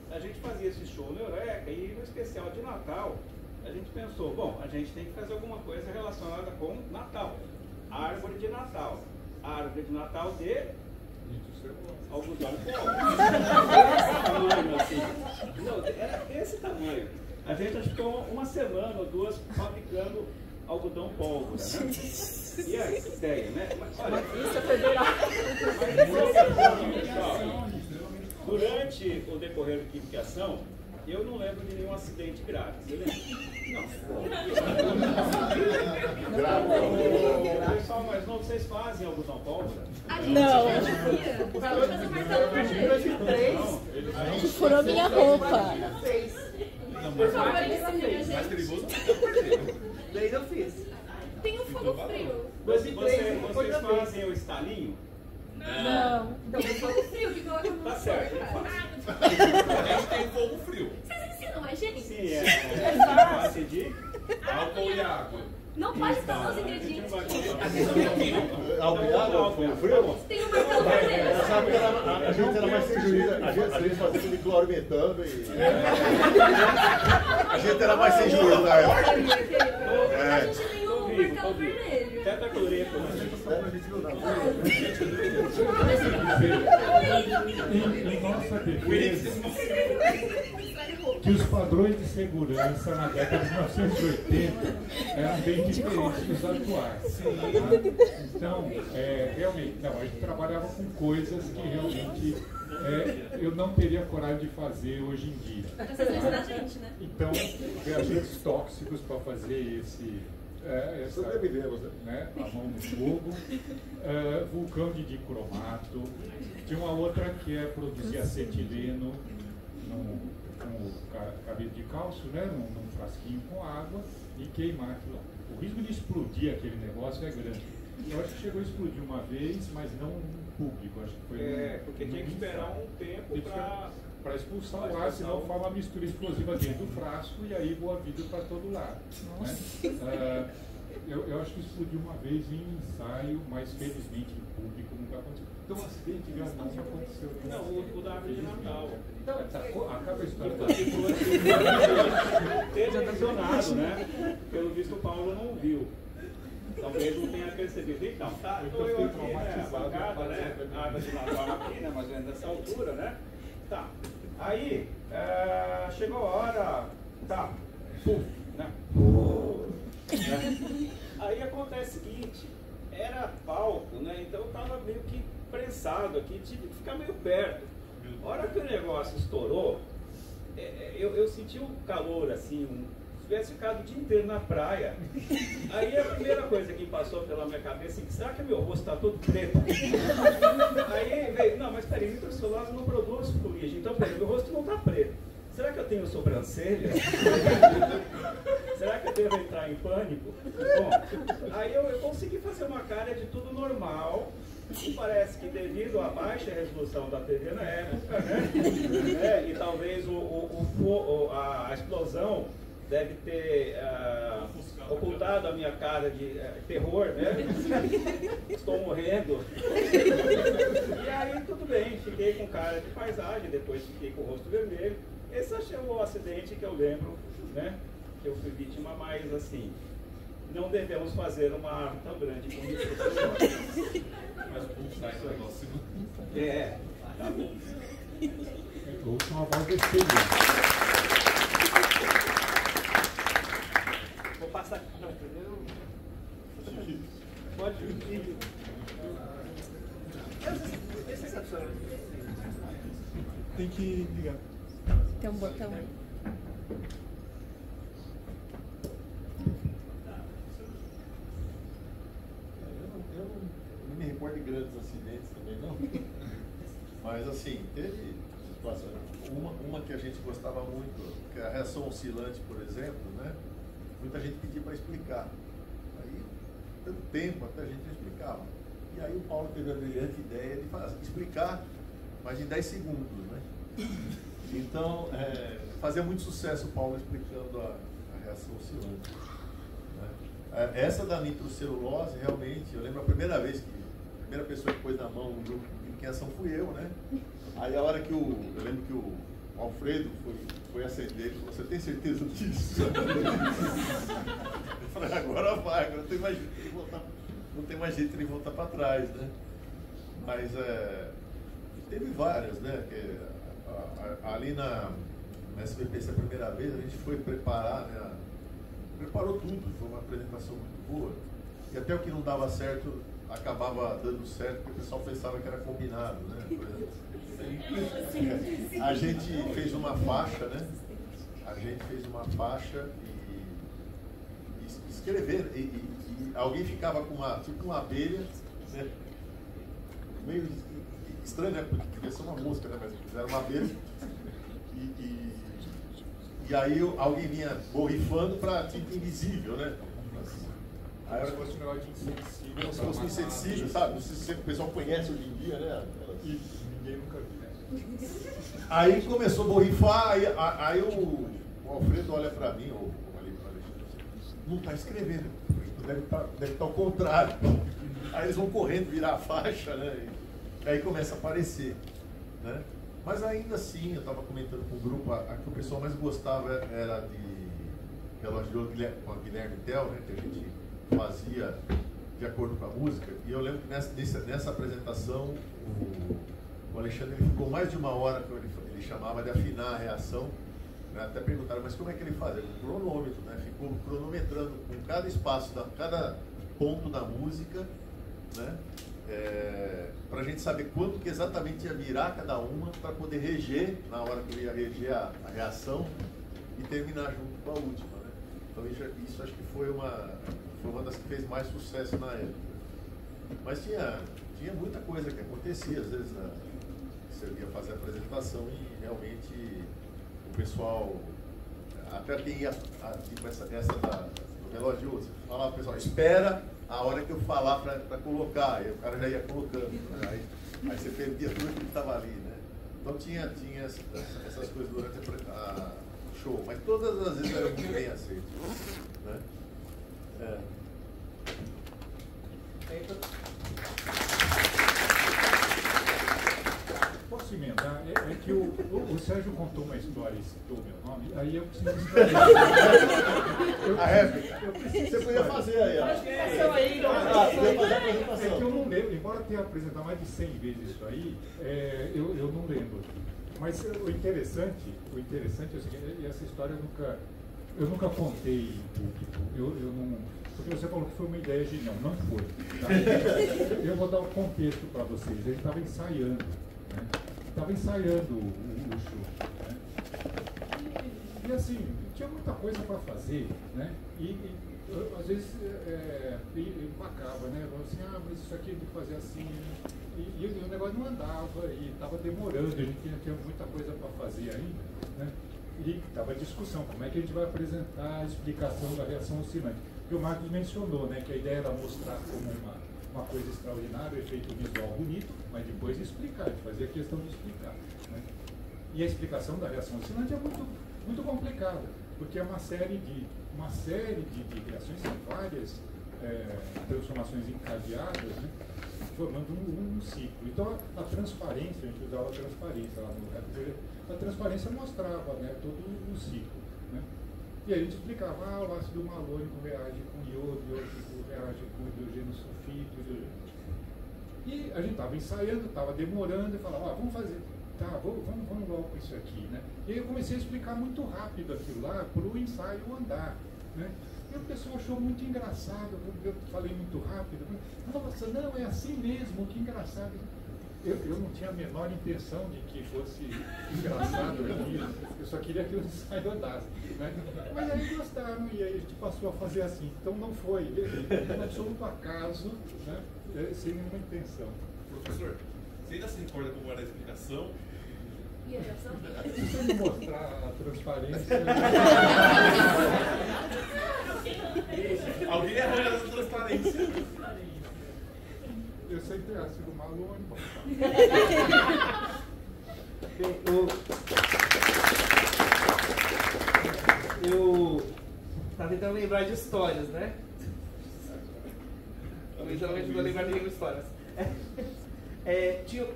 Speaker 8: a gente fazia esse show no Eureka e no especial de Natal a gente pensou, bom, a gente tem que fazer alguma coisa relacionada com Natal. Árvore de Natal. Árvore de Natal de algodão pólvora. Assim. Não, era desse tamanho. A gente ficou uma semana ou duas fabricando algodão pólvora, né? E a ideia, né? Mas, olha,
Speaker 9: isso é federal.
Speaker 8: Durante o decorrer do Química em Ação, eu não lembro de nenhum acidente grave. Você lembra? Não. Pessoal mais novo, vocês fazem algodão pólvora?
Speaker 9: Não.
Speaker 8: A gente
Speaker 9: furou minha roupa.
Speaker 3: Por favor, ensine a
Speaker 7: Mais
Speaker 3: gente.
Speaker 7: perigoso que
Speaker 4: Daí eu fiz.
Speaker 3: Tem um fogo frio.
Speaker 8: Vocês fazem o estalinho?
Speaker 9: Não.
Speaker 3: Tem um fogo frio que coloca no
Speaker 8: Tá certo, eu
Speaker 3: fogo.
Speaker 8: faço.
Speaker 7: a gente tem fogo frio.
Speaker 3: Vocês ensinam a gente?
Speaker 8: Sim, é base de
Speaker 7: Álcool e água.
Speaker 3: Não pode falar os ingredientes.
Speaker 6: Álcool e água, fogo frio?
Speaker 3: Tem um martelo vermelho.
Speaker 6: Sabe que a gente era mais sem juízo, a gente fazia de cloro metano e. A gente era mais sem juízo na época.
Speaker 3: A gente tem um martelo vermelho.
Speaker 8: Tetacloreto.
Speaker 5: Em nossa defesa, que os padrões de segurança na década de 1980 eram bem diferentes dos atuais. Tá? Então, realmente, não, a gente trabalhava com coisas que realmente eu não teria coragem de fazer hoje em dia. Então, reagentes tóxicos para fazer
Speaker 6: Sobrevivemos,
Speaker 5: né? A mão no fogo, vulcão de dicromato, tinha uma outra que produzir acetileno com cabelo de cálcio, né? Num frasquinho com água e queimar aquilo lá. O risco de explodir aquele negócio é grande. Eu acho que chegou a explodir uma vez, mas não no público. Acho que foi
Speaker 8: Porque tinha que esperar um tempo
Speaker 5: para expulsar o ar, senão forma uma mistura explosiva dentro do frasco e aí voa vidro para todo lado. Né? Eu acho que explodiu uma vez em ensaio, mas felizmente em público nunca aconteceu. Então o acidente realmente aconteceu.
Speaker 8: Não, o da árvore de Natal.
Speaker 5: Acaba a história da
Speaker 8: Televisionado, né? Pelo visto o Paulo não viu. Talvez não tenha percebido. Então, tá, tô eu aqui, né? A bancada, né? A árvore de Natal aqui, né? Mais ou menos dessa altura, né? Tá. Aí, chegou a hora, tá, né? Aí acontece o seguinte, era palco, né? Então eu tava meio que prensado aqui, tive que ficar meio perto. A hora que o negócio estourou, eu senti um calor assim, se tivesse ficado o dia inteiro na praia. Aí a primeira coisa que passou pela minha cabeça é que será que meu rosto está todo preto? Aí veio, não, mas peraí, nitrocelulose não produz fuligem, então peraí, meu rosto não está preto. Será que eu tenho sobrancelha? Será que eu devo entrar em pânico? Bom, aí eu consegui fazer uma cara de tudo normal. Parece que devido à baixa resolução da TV na época, né? E talvez a explosão deve ter ocultado a minha cara de terror, né? Estou morrendo. E aí tudo bem, fiquei com cara de paisagem, depois fiquei com o rosto vermelho. Esse achei o acidente que eu lembro, né? Que eu fui vítima, mas assim, não devemos fazer uma arma tão grande como isso.
Speaker 7: Mas o pulso sai do negócio.
Speaker 8: Tá bom.
Speaker 5: Ouça uma voz desse.
Speaker 4: Vou passar aqui. Não, entendeu? Pode ir.
Speaker 5: Tem que ligar.
Speaker 9: Tem um botão aí.
Speaker 6: Eu não me recordo de grandes acidentes também, não. Mas assim, teve situações. Uma que a gente gostava muito, que é a reação oscilante, por exemplo, né? Muita gente pedia para explicar. Aí, tanto tempo até a gente não explicava. E aí o Paulo teve a brilhante ideia de explicar, mas em 10 segundos, né? Então, fazia muito sucesso o Paulo explicando a reação oscilante. Né? Essa da nitrocelulose, realmente, eu lembro a primeira vez que a primeira pessoa que pôs na mão no grupo de quem fui eu, né? Aí a hora que eu lembro que o Alfredo foi acender, ele falou, você tem certeza disso? Eu falei, agora vai, agora não tem mais jeito de voltar, não tem mais jeito de voltar para trás, né? Mas teve várias, né? Ali na SBPC a primeira vez, a gente foi preparar, né? Preparou tudo, foi uma apresentação muito boa. E até o que não dava certo, acabava dando certo, porque o pessoal pensava que era combinado, né? Por exemplo, a gente fez uma faixa, né? A gente fez uma faixa e escrever. E alguém ficava com uma abelha, né? Meio estranho, né? Porque devia ser uma música, né? Mas fizeram uma abelha. E aí alguém vinha borrifando para tinta invisível, né? Aí era como se fosse um inseticídio, sabe? Não sei se o pessoal conhece hoje em dia, né?
Speaker 5: Ninguém nunca viu.
Speaker 6: Aí começou a borrifar, aí o Alfredo olha para mim, ou ali para Alexandre, não está escrevendo, deve estar ao contrário. Aí eles vão correndo virar a faixa, né? E aí começa a aparecer, né? Mas ainda assim, eu estava comentando com o grupo, a que o pessoal mais gostava era de relógio de ouro com a Guilherme Tell, né? Que a gente fazia de acordo com a música. E eu lembro que nessa apresentação, o Alexandre ele ficou mais de uma hora, que ele chamava de afinar a reação, né? Até perguntaram, mas como é que ele fazia? Com cronômetro, né? Ficou cronometrando com cada espaço, cada ponto da música, né? Para a gente saber quanto que exatamente ia virar cada uma, para poder reger, na hora que ele ia reger a reação e terminar junto com a última, né? Então isso acho que foi uma das que fez mais sucesso na época. Mas tinha muita coisa que acontecia, às vezes você ia fazer a apresentação e realmente o pessoal, até quem ia, tipo essa do relógio de ouro, você falava, pessoal, espera a hora que eu falar para colocar, aí o cara já ia colocando, né? Aí você perdia tudo que estava ali, né? Então tinha essas coisas durante a show, mas todas as vezes eram muito bem aceitas, né?
Speaker 5: Posso emendar? É que o Sérgio contou uma história e citou o meu nome, aí eu preciso escrever.
Speaker 6: A réplica. Você podia fazer aí, ó.
Speaker 5: É que eu não lembro, embora tenha apresentado mais de 100 vezes isso aí, eu não lembro. Mas o interessante é o seguinte, e essa história eu nunca contei em público. Eu não, porque você falou que foi uma ideia genial, não foi. Tá? Eu vou dar o contexto para vocês. Ele estava ensaiando, né? Estava ensaiando o show, né? E assim, tinha muita coisa para fazer, né? E às vezes empacava, né? Falava assim, mas isso aqui tem que fazer assim. E o negócio não andava, e estava demorando, a gente tinha muita coisa para fazer ainda, né? E estava discussão, como é que a gente vai apresentar a explicação da reação oscilante. Que o Marcos mencionou, né? Que a ideia era mostrar como uma coisa extraordinária, um efeito visual bonito, mas depois explicar, de fazer a questão de explicar, né? E a explicação da reação oscilante é muito complicada, porque é uma série de reações, são várias transformações encadeadas, né? Formando um ciclo. Então a transparência, a gente usava a transparência lá no REP, a transparência mostrava, né, todo o ciclo, né? E aí a gente explicava, o ácido malônico reage com iodo reage com hidrogênio sulfito, e a gente estava ensaiando, estava demorando, e falava, vamos fazer, tá, vamos logo com isso aqui, né? E aí eu comecei a explicar muito rápido aquilo lá para o ensaio andar, né? E o pessoal achou muito engraçado, eu falei muito rápido. Nossa, não, é assim mesmo, que engraçado. Eu não tinha a menor intenção de que fosse engraçado aquilo, eu só queria que o ensaio andasse, né? Mas aí gostaram e aí a gente passou a fazer assim. Então não foi, é um absoluto acaso, né? Sem nenhuma intenção.
Speaker 7: Professor, você ainda se recorda como era a explicação?
Speaker 5: Se você me mostrar a transparência...
Speaker 7: Alguém arranja essa transparência.
Speaker 5: Eu sei que é ácido malônico.
Speaker 4: Eu estava tentando lembrar de histórias, né? Literalmente não lembrar de nenhuma história.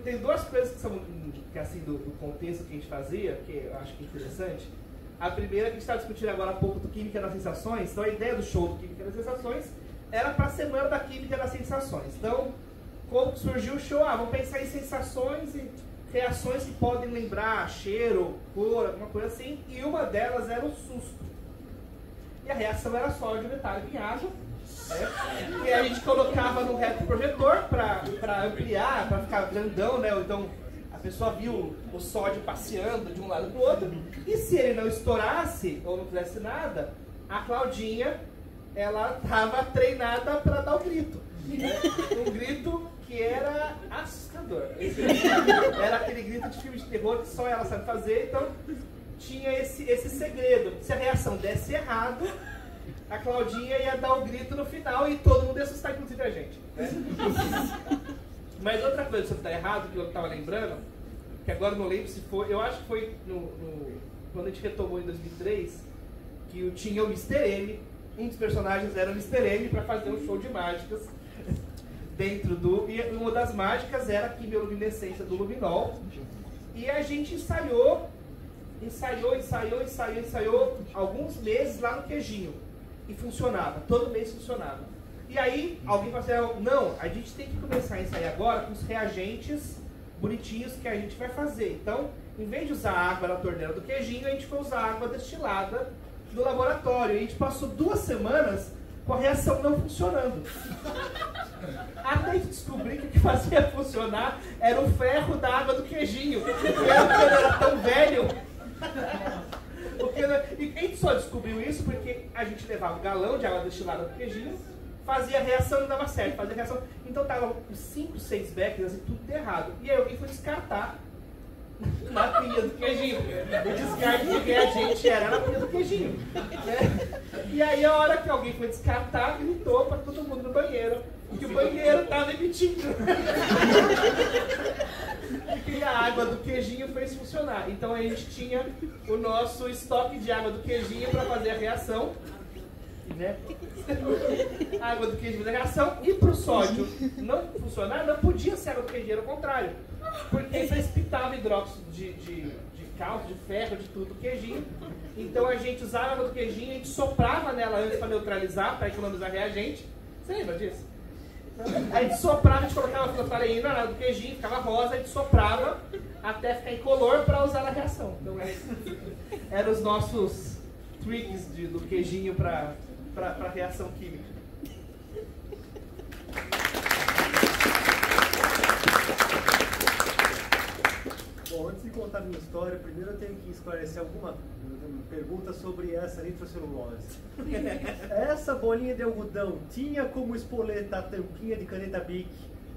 Speaker 4: Tem duas coisas que são assim, do contexto que a gente fazia, que eu acho que é interessante. A primeira, que a gente está discutindo agora há pouco do Química das Sensações. Então a ideia do show do Química das Sensações era para a Semana da Química das Sensações. Então, como surgiu o show? Vamos pensar em sensações e reações que podem lembrar cheiro, cor, alguma coisa assim. E uma delas era o susto. E a reação era sódio metálico em água. E a gente colocava no retroprojetor para ampliar, para ficar grandão, né? Então a pessoa viu o sódio passeando de um lado para o outro. E se ele não estourasse ou não fizesse nada, a Claudinha, ela estava treinada para dar o grito. Um grito que era assustador. Era aquele grito de filme de terror que só ela sabe fazer. Então tinha esse segredo. Se a reação desse errado, a Claudinha ia dar o grito no final e todo mundo ia assustar, inclusive a gente, né? Mas outra coisa sobre dar errado, que eu estava lembrando, que agora eu não lembro se foi, eu acho que foi quando a gente retomou em 2003, que tinha o Mr. M, um dos personagens era o Mr. M para fazer um show de mágicas dentro do... E uma das mágicas era a quimioluminescência do luminol, e a gente ensaiou alguns meses lá no Queijinho. E funcionava, todo mês funcionava. E aí, alguém falou assim, não, a gente tem que começar a ensaiar agora com os reagentes bonitinhos que a gente vai fazer. Então, em vez de usar a água na torneira do Queijinho, a gente foi usar água destilada do laboratório. E a gente passou 2 semanas com a reação não funcionando. Até a gente descobrir que o que fazia funcionar era o ferro da água do Queijinho. Porque ele era tão velho... E a gente só descobriu isso porque a gente levava um galão de água destilada pro Queijinho, fazia a reação e não dava certo, fazia a reação. Então tava 5, 6 becks, assim, tudo errado. E aí alguém foi descartar na pia do Queijinho. O descarte de reagente era na pia do Queijinho, né? E aí a hora que alguém foi descartar, gritou para todo mundo no banheiro, que o banheiro tava emitindo. E a água do Queijinho fez funcionar. Então a gente tinha o nosso estoque de água do Queijinho para fazer a reação, né? A água do Queijinho fazer a reação, e para o sódio não funcionar, não podia ser água do Queijinho, era o contrário. Porque precipitava hidróxido de cálcio, de ferro, de tudo do Queijinho. Então a gente usava a água do Queijinho, a gente soprava nela antes para neutralizar, para economizar reagente. Você lembra disso? A gente soprava, a gente colocava filofaleína na do queijinho, ficava rosa, a gente soprava até ficar incolor para usar na reação. Então, eram os nossos tricks do queijinho para reação química.
Speaker 1: Bom, antes de contar a minha história, primeiro eu tenho que esclarecer alguma pergunta sobre essa nitrocelulose. Essa bolinha de algodão tinha como espoleta a tampinha de caneta Bic?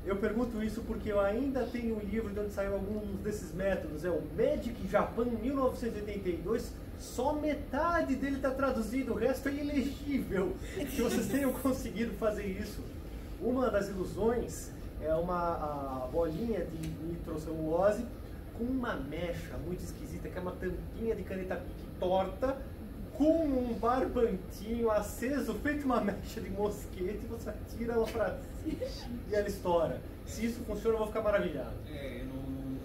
Speaker 1: Eu pergunto isso porque eu ainda tenho um livro de onde saiu alguns desses métodos, é o Magic Japan 1982, só metade dele está traduzido, o resto é ilegível. Que vocês tenham conseguido fazer isso. Uma das ilusões é a bolinha de nitrocelulose com uma mecha muito esquisita, que é uma tampinha de caneta Bic torta, com um barbantinho aceso, feito uma mecha de mosquete, e você atira ela pra cima e ela estoura. Se isso funciona, eu vou ficar maravilhado.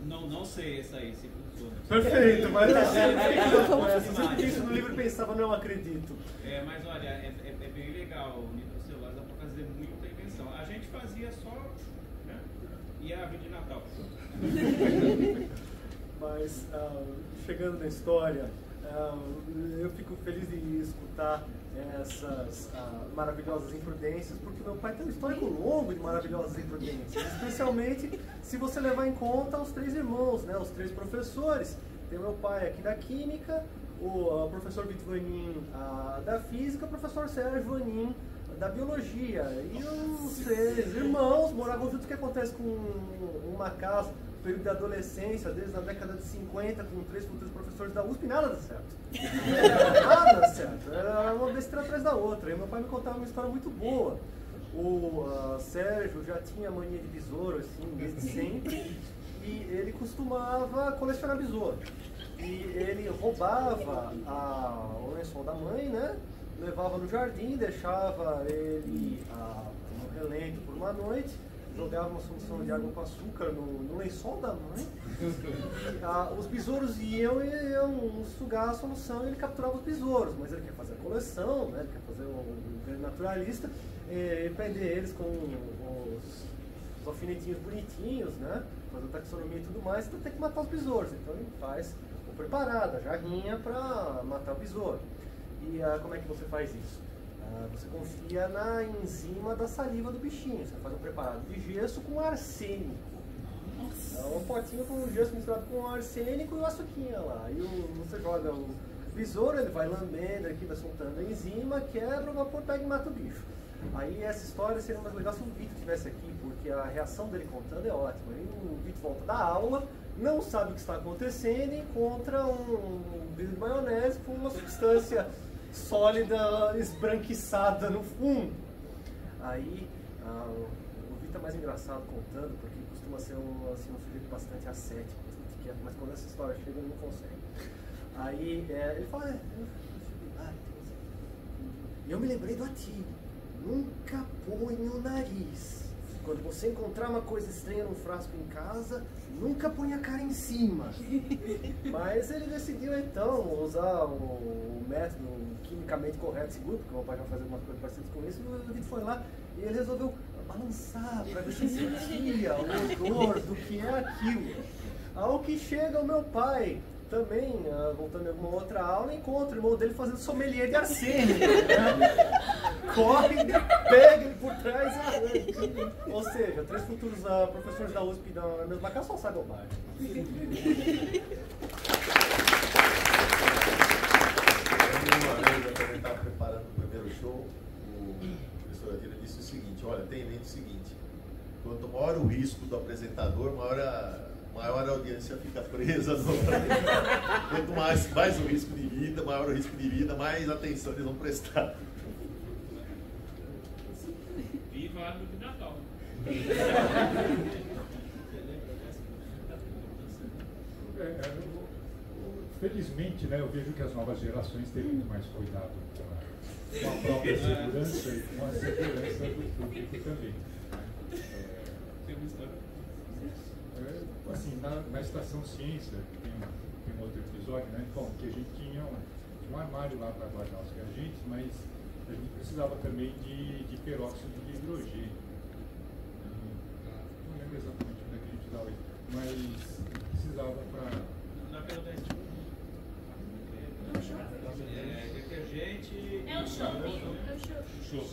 Speaker 2: Não sei essa aí, se funciona.
Speaker 1: Perfeito, mas eu isso no livro pensava, não acredito.
Speaker 2: Mas olha, é bem legal, o nitrocelulose dá pra fazer muita invenção. A gente fazia só, né? E a árvore de Natal.
Speaker 1: Mas, chegando na história, eu fico feliz de escutar essas maravilhosas imprudências, porque meu pai tem um histórico longo de maravilhosas imprudências, especialmente se você levar em conta os 3 irmãos, né, os 3 professores. Tem meu pai aqui da Química, o professor Vitor Vanin da Física, o professor Sérgio Vanin da Biologia. E os 3 irmãos moravam juntos. O que acontece com uma casa, no período da adolescência, desde a década de 50, com 3 futuros professores da USP, nada dá certo. Nada dá certo. Era uma besteira atrás da outra. E meu pai me contava uma história muito boa. O Sérgio já tinha mania de besouro, assim, desde sempre. E ele costumava colecionar besouro. E ele roubava o lençol da mãe, né? Levava no jardim, deixava ele no relento por uma noite, jogava uma solução de água com açúcar no lençol da mãe. E, os besouros iam sugar a solução e ele capturava os besouros. Mas ele quer fazer a coleção, né? Ele quer fazer um naturalista, e prender eles com os alfinetinhos bonitinhos, né? Fazer taxonomia e tudo mais, então tem que matar os besouros. Então ele faz o preparado, a jarrinha para matar o besouro. E como é que você faz isso? Você confia na enzima da saliva do bichinho. Você faz um preparado de gesso com arsênico. Um potinho com gesso misturado com arsênico e o açuquinha lá. Aí você joga o besouro, ele vai lambendo aqui, vai soltando a enzima, quebra, o vapor pega e mata o bicho. Aí essa história seria mais legal se o Vitor estivesse aqui, porque a reação dele contando é ótima. Aí o Vitor volta da aula, não sabe o que está acontecendo e encontra um vidro de maionese com uma substância sólida esbranquiçada no fundo. Aí o Vitor é mais engraçado contando, porque costuma ser um sujeito bastante ascético, bastante quieto, mas quando essa história chega ele não consegue. Aí ele fala, eu me lembrei do Atílio. Nunca põe o nariz. Quando você encontrar uma coisa estranha num frasco em casa, nunca põe a cara em cima. Mas ele decidiu então usar o método quimicamente correto e seguro, porque o meu pai já fazia algumas coisas parecidas com isso, e o Vitor foi lá e ele resolveu balançar para ver se sentia o odor do que é aquilo. Ao que chega o meu pai, também, voltando em alguma outra aula, encontra o irmão dele fazendo sommelier de arsênico. Né? Corre, pega ele por trás e arranca. Ou seja, 3 futuros professores da USP na mesma casa só sabem bobagem.
Speaker 6: Uma vez, quando ele estava preparando o primeiro show, o professor Adira disse o seguinte: olha, tenha em mente o seguinte, quanto maior o risco do apresentador, maior a audiência fica presa. Quanto mais o risco de vida, maior o risco de vida, mais atenção eles vão prestar.
Speaker 2: Viva a árvore de Natal.
Speaker 5: Felizmente, né, eu vejo que as novas gerações têm muito mais cuidado com a própria segurança e com a segurança do público também.
Speaker 2: Tem uma história.
Speaker 5: Assim, na Estação Ciência, tem um outro episódio, né? Bom, que a gente tinha um armário lá para guardar os reagentes, mas a gente precisava também de peróxido de hidrogênio. mas precisava para...
Speaker 2: Na pergunta é tipo... detergente...
Speaker 3: É o shopping.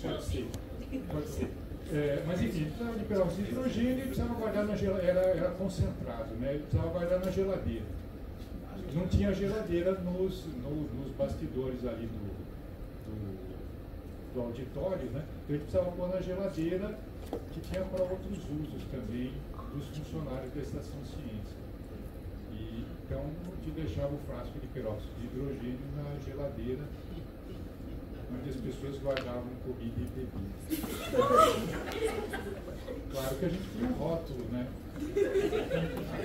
Speaker 5: Pode ser. Pode ser. Mas enfim, precisava de peróxido de hidrogênio e precisava guardar na geladeira, era concentrado, né? Ele precisava guardar na geladeira. Não tinha geladeira nos bastidores ali do auditório, né? Então ele precisava pôr na geladeira, que tinha para outros usos também dos funcionários da Estação Ciência. E, então te deixava o frasco de peróxido de hidrogênio na geladeira, onde as pessoas guardavam comida e bebida. Claro que a gente tinha um rótulo, né?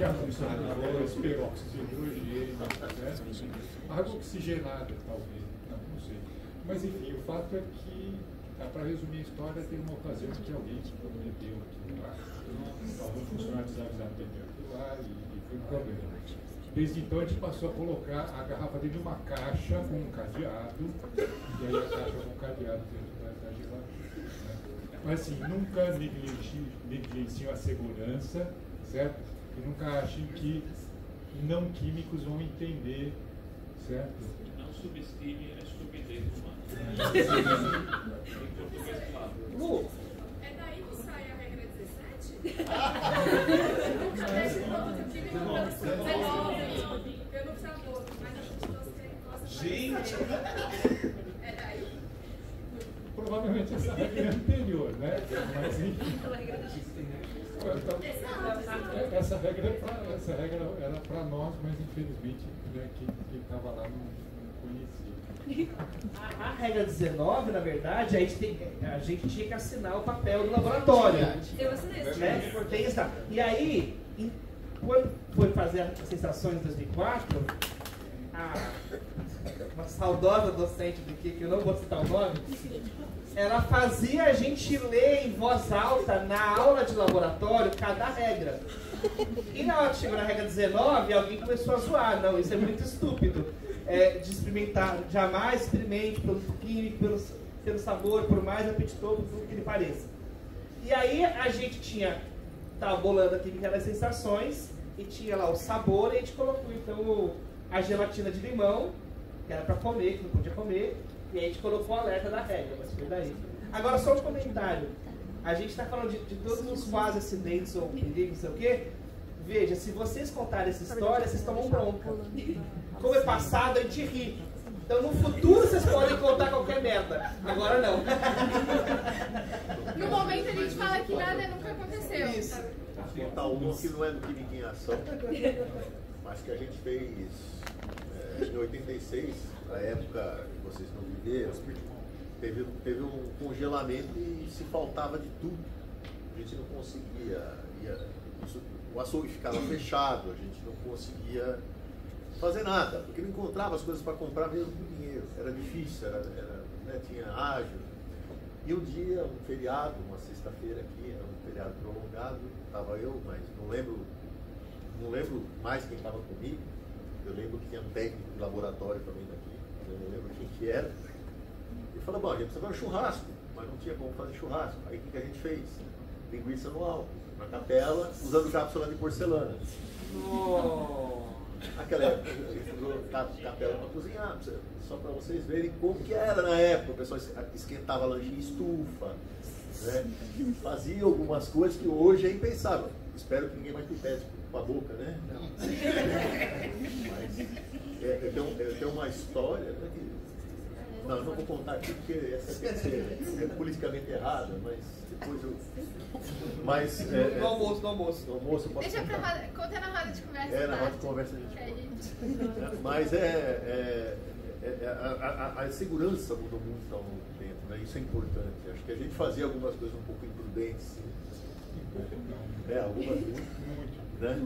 Speaker 5: Arroz, peróxido de hidrogênio, né? Água oxigenada, talvez, não sei. Mas enfim, o fato é que, para resumir a história, teve uma ocasião que alguém bebeu aquilo lá, algum funcionário desavisado bebeu aquilo lá e foi um problema. Desde então a gente passou a colocar a garrafa dentro de uma caixa com um cadeado, e aí a caixa com um cadeado dentro da geladeira. Né? Mas assim, nunca negligenciem a segurança, certo? E nunca achem que não químicos vão entender, certo?
Speaker 8: Não subestime a estupidez humana.
Speaker 4: Lu,
Speaker 10: É daí que sai a regra 17? Pelo sabor, mas a gente gosta.
Speaker 7: Gente!
Speaker 10: É daí?
Speaker 5: Provavelmente essa regra é anterior, né? Mas enfim. Essa regra era para nós, mas infelizmente né, quem estava lá não conhecia.
Speaker 4: a regra 19, na verdade, a gente tinha que assinar o papel do laboratório.
Speaker 10: Eu assinei.
Speaker 4: Né? Tem essa. E aí, quando foi fazer as sensações em 2004, uma saudosa docente daqui, que eu não vou citar o nome, ela fazia a gente ler em voz alta na aula de laboratório cada regra. E na hora que chegou na regra 19, alguém começou a zoar. Não, isso é muito estúpido. De experimentar, jamais experimente produto químico pelo sabor, por mais apetitoso que ele pareça. E aí a gente estava bolando aqui aquelas sensações, e tinha lá o sabor, e a gente colocou então a gelatina de limão, que era para comer, que não podia comer, e aí a gente colocou o alerta da regra, mas foi daí. Agora só um comentário. A gente está falando de todos os quase acidentes ou perigos, não sei o quê. Veja, se vocês contarem essa história, vocês tomam bronca. Como é passado, a gente ri. Então no futuro vocês podem contar qualquer merda. Agora não.
Speaker 3: No momento a gente fala que nada nunca aconteceu.
Speaker 4: Isso.
Speaker 6: Vou contar uma que não é do Química em Ação, mas que a gente fez em 86, na época que vocês não viveram, teve um congelamento e se faltava de tudo. A gente não conseguia, o açougue ficava fechado, a gente não conseguia fazer nada, porque não encontrava as coisas para comprar mesmo com dinheiro. Era difícil, né, tinha ágio. E um dia, um feriado, uma sexta-feira aqui, era um feriado prolongado, estava eu, mas não lembro mais quem estava comigo. Eu lembro que tinha um técnico de laboratório também daqui, eu não lembro quem que era. E falou, bom, a gente precisa fazer um churrasco, mas não tinha como fazer churrasco. Aí o que a gente fez? Linguiça no álcool, na capela, usando cápsula de porcelana. Aquela época, a gente usou capela para cozinhar, só para vocês verem como que era na época. O pessoal esquentava lanchinho em estufa, né? Fazia algumas coisas que hoje é impensável. Espero que ninguém mais pipete com a boca, né? Não. Mas eu tenho uma história, né, que, não vou contar aqui porque essa tem que ser politicamente errada, mas depois eu... Mas,
Speaker 4: no almoço.
Speaker 6: No almoço eu posso
Speaker 3: Deixa
Speaker 6: contar.
Speaker 3: conta na roda de conversa.
Speaker 6: Na roda de conversa a gente conta. Mas a segurança mudou muito ao longo do tempo, né? Isso é importante. Acho que a gente fazia algumas coisas um pouco imprudentes, sim. Algumas muito, né?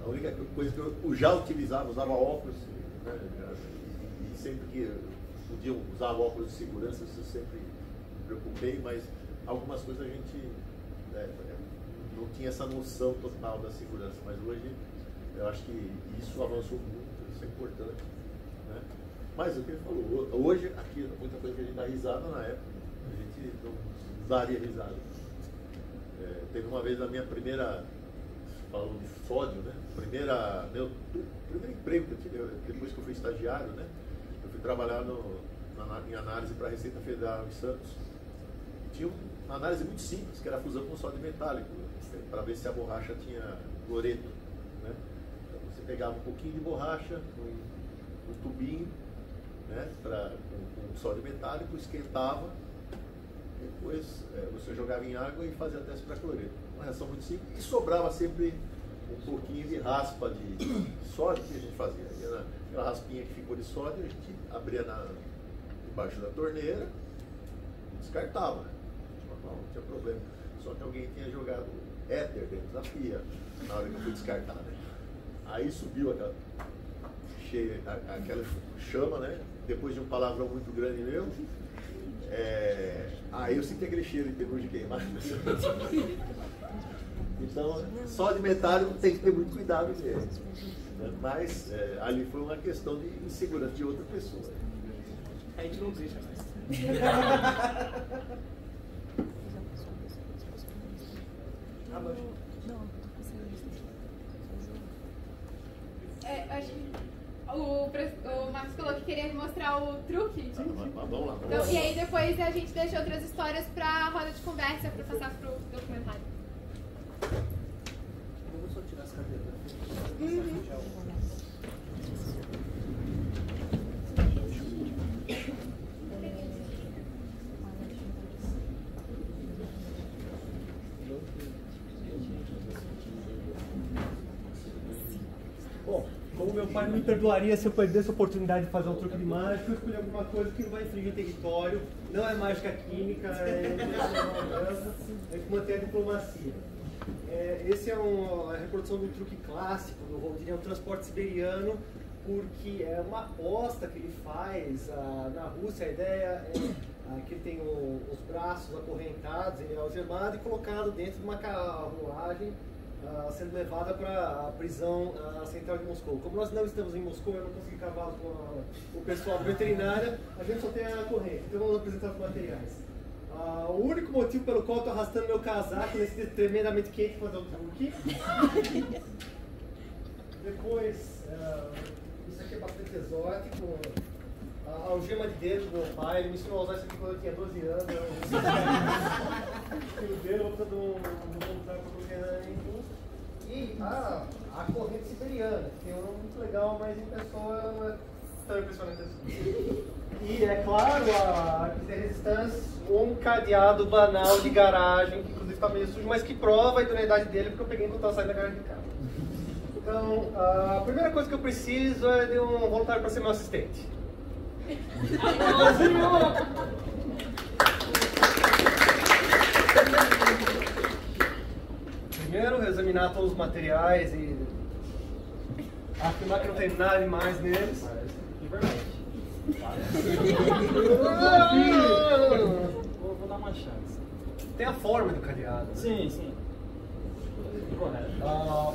Speaker 6: A única coisa que eu já usava óculos, né? E sempre que podia usar óculos de segurança, isso eu sempre me preocupei, mas algumas coisas a gente não tinha essa noção total da segurança, mas hoje eu acho que isso avançou muito, isso é importante, né? Mas o que ele falou, hoje aqui muita coisa que a gente dá risada, na época a gente não daria risada. Teve uma vez na minha primeira falou de sódio, né? Meu primeiro emprego que eu tive, depois que eu fui estagiário, né? Eu fui trabalhar em análise para a Receita Federal em Santos. Tinha uma análise muito simples, que era a fusão com sódio metálico, para ver se a borracha tinha cloreto, né? Então você pegava um pouquinho de borracha, um tubinho, né? Com sódio metálico, esquentava, depois você jogava em água e fazia teste para cloreto. Uma reação muito simples, e sobrava sempre um pouquinho de raspa de sódio que a gente fazia. Aquela raspinha que ficou de sódio, a gente abria debaixo da torneira e descartava, né? Não tinha problema. Só que alguém tinha jogado éter dentro da pia na hora que eu fui descartar, né? Aí subiu aquela chama, né? Depois de um palavrão muito grande meu, aí eu senti aquele cheiro de peru de queimado. Então, sódio metálico tem que ter muito cuidado mesmo. Mas ali foi uma questão de insegurança de outra pessoa.
Speaker 4: A gente não deixa mais.
Speaker 3: Acho que o Marcos falou que queria mostrar o truque.
Speaker 6: Vamos lá.
Speaker 3: Então, e aí depois a gente deixa outras histórias pra roda de conversa, pra passar pro documentário.
Speaker 4: Eu vou só tirar as cadeiras.
Speaker 1: Bom, como meu pai não me perdoaria se eu perdesse a oportunidade de fazer um truque de mágica, eu escolhi alguma coisa que não vai infringir território, não é mágica química, a gente mantém a diplomacia. Esse é a reprodução de um truque clássico, diria um transporte siberiano, porque é uma aposta que ele faz na Rússia. A ideia é que ele tem os braços acorrentados, ele é algemado e colocado dentro de uma carruagem, sendo levada para a prisão central de Moscou. Como nós não estamos em Moscou, eu não consegui cavalo com o pessoal veterinário, a gente só tem a corrente. Então vamos apresentar os materiais. O único motivo pelo qual eu estou arrastando meu casaco nesse dia tremendamente quente para fazer o truque. Depois, isso aqui é bastante exótico. A algema de dedo do meu pai, ele me ensinou a usar isso aqui quando eu tinha 12 anos. Eu dei outra do voluntário para treinamento. E a corrente siberiana, que é um nome muito legal, mas em pessoa não é tão impressionante assim. E é claro, a de resistência, um cadeado banal de garagem, que inclusive está meio sujo, mas que prova a idoneidade dele, porque eu peguei enquanto estava saindo da garagem de casa. Então, a primeira coisa que eu preciso é de um voluntário para ser meu assistente. Primeiro, examinar todos os materiais e afirmar que não tem nada demais neles.
Speaker 4: Vou dar uma chance.
Speaker 1: Tem a forma do cadeado.
Speaker 4: Sim. Correto.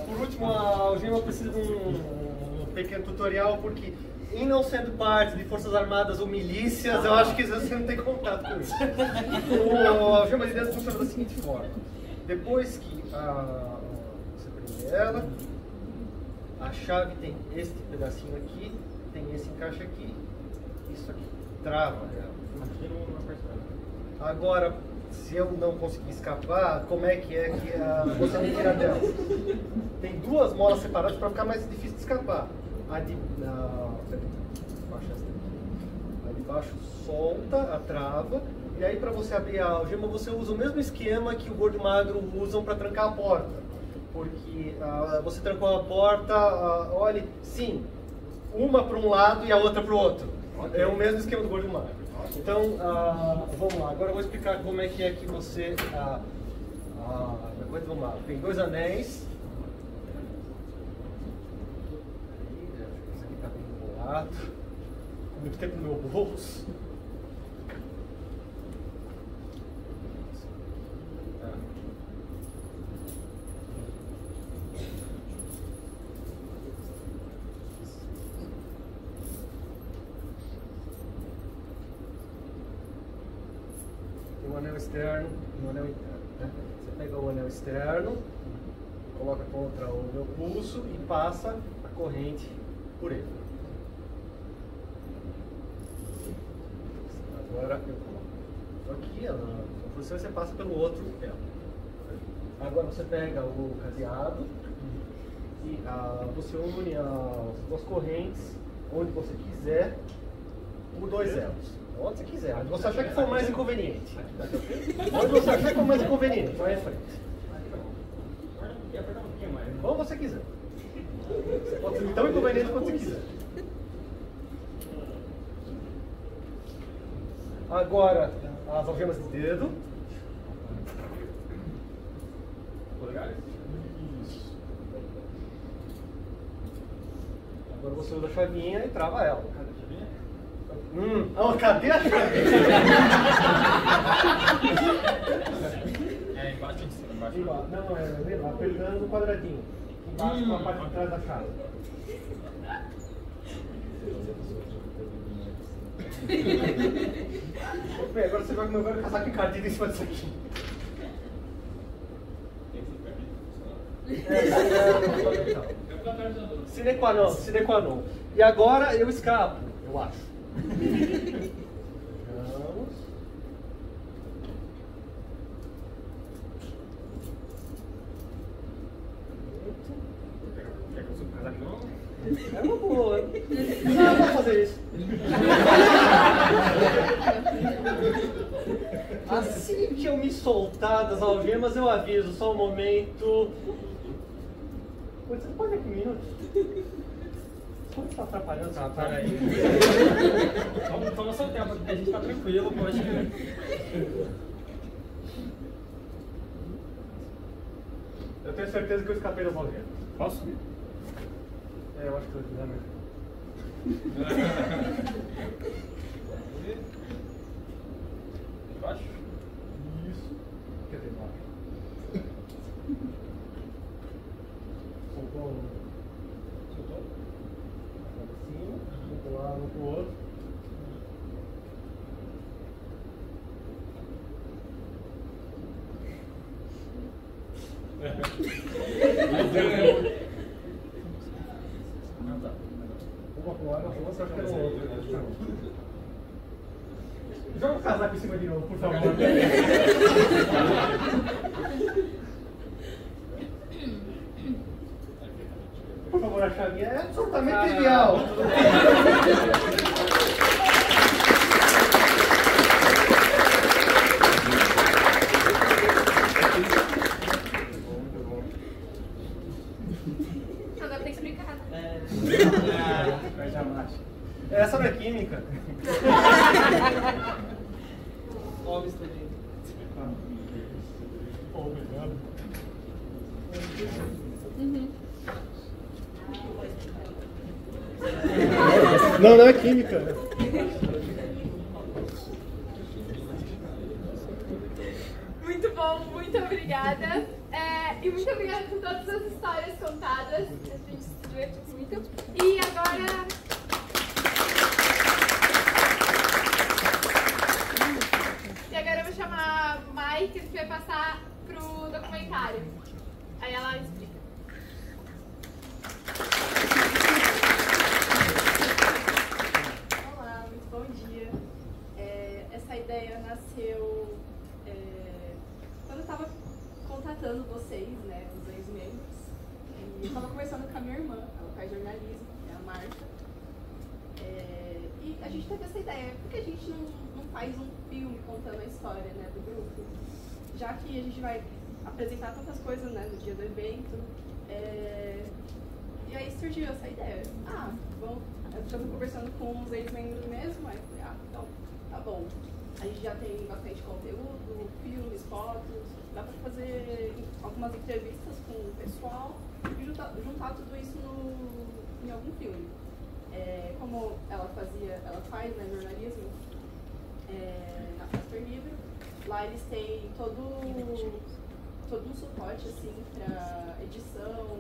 Speaker 1: Por último, a algema precisa de um pequeno tutorial, porque em não sendo parte de forças armadas ou milícias, eu acho que você não tem contato com isso. A algema de dedo funciona da seguinte forma. Depois que você prende ela, a chave tem este pedacinho aqui, tem esse encaixe aqui, isso aqui trava ela. Agora, se eu não conseguir escapar, como é que você me tira dela? Tem duas molas separadas para ficar mais difícil de escapar. A de baixo solta a trava, e aí para você abrir a algema você usa o mesmo esquema que o gordo e o magro usam para trancar a porta. Porque você trancou a porta, olha, sim, uma para um lado e a outra para o outro. É o mesmo esquema do gordo e magro. Então, vamos lá, agora eu vou explicar como é que você... vamos lá, tem dois anéis. Esse aqui está bem enrolado. Com muito tempo no meu bolso. Tem um anel externo e um anel interno. Você pega o anel externo, coloca contra o meu pulso e passa a corrente por ele. Agora eu coloco aqui, na posição, você passa pelo outro elo. Agora você pega o cadeado e você une as duas correntes onde você quiser por 2 elos. Onde você quiser, onde você achar que for mais inconveniente. Onde você achar que for mais inconveniente, vai em frente. Como você quiser. Você pode ser tão inconveniente quanto você quiser. Agora, as algemas de dedo. Polegares? Isso. Agora você usa a chavinha e trava ela. Cadê a chavinha? Cadê a chavinha?
Speaker 11: É, embaixo de cima, embaixo.
Speaker 1: Não, é apertando no quadradinho. Embaixo com a parte de trás da chave. Agora você vai comer o casaco encardido em cima disso aqui. Sine qua non. E agora eu escapo, eu acho. Vamos. É uma boa. Não, vou fazer isso. Assim que eu me soltar das algemas, eu aviso. Só um momento. Você pode aqui um minuto? Como está atrapalhando?
Speaker 11: Tá, peraí. Toma seu tempo, a gente tá tranquilo, pode.
Speaker 1: Eu tenho certeza que eu escapei das algemas.
Speaker 11: Posso?
Speaker 1: Eu acho que eu fiz mesmo.
Speaker 11: Embaixo?
Speaker 1: Isso. Quer dizer, embaixo. Soltou. Soltou? Para cima, um pro lado, um pro outro.
Speaker 11: Não tá.
Speaker 1: Uma pro lado, outra, acho que era o outro. Joga o casaco em cima de novo, por favor. Por favor, a chavinha é absolutamente trivial.
Speaker 10: Não dá pra explicar.
Speaker 1: Mas jamais. Essa não é química.
Speaker 11: Óbvio, está dentro.
Speaker 1: Obrigado. Não é química.
Speaker 3: Muito bom, muito obrigada. E muito obrigada por todas as histórias contadas. A gente se divertiu muito. E agora... eu vou chamar a Mai, que vai passar pro documentário. Aí ela explica.
Speaker 12: Olá, muito bom dia. Essa ideia nasceu quando eu estava contatando vocês, né, os ex-membros. E eu estava conversando com a minha irmã, ela faz jornalismo, é a Marta. E a gente teve essa ideia, por que a gente não faz um filme contando a história, né, do grupo? Já que a gente vai apresentar tantas coisas, né, no dia do evento. E aí surgiu essa ideia. Bom, eu estava conversando com os ex-membros mesmo, aí eu falei, então, tá bom. A gente já tem bastante conteúdo, filmes, fotos, dá pra fazer algumas entrevistas com o pessoal e juntar tudo isso em algum filme. Como ela faz, né, jornalismo na Casper Livre, lá eles têm todo um suporte assim para edição,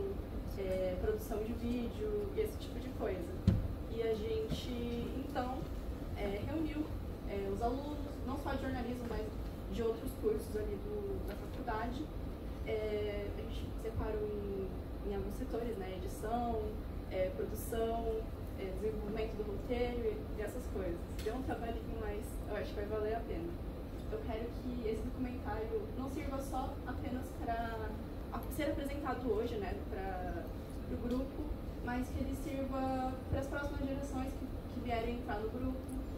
Speaker 12: produção de vídeo e esse tipo de coisa. E a gente então reuniu os alunos, não só de jornalismo, mas de outros cursos ali da faculdade, a gente separou em alguns setores, né? Edição, produção, desenvolvimento do roteiro e essas coisas. Deu um trabalhinho, mas eu acho que vai valer a pena. Eu quero que esse documentário não sirva só apenas para ser apresentado hoje, né? Para o grupo, mas que ele sirva para as próximas gerações que vierem entrar no grupo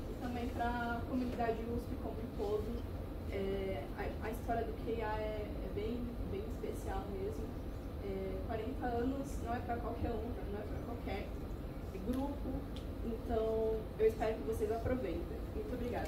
Speaker 12: e também para a comunidade USP como um todo. A história do QIA é bem especial mesmo. 40 anos não é para qualquer um, não é para qualquer grupo, então eu espero que vocês aproveitem. Muito obrigada.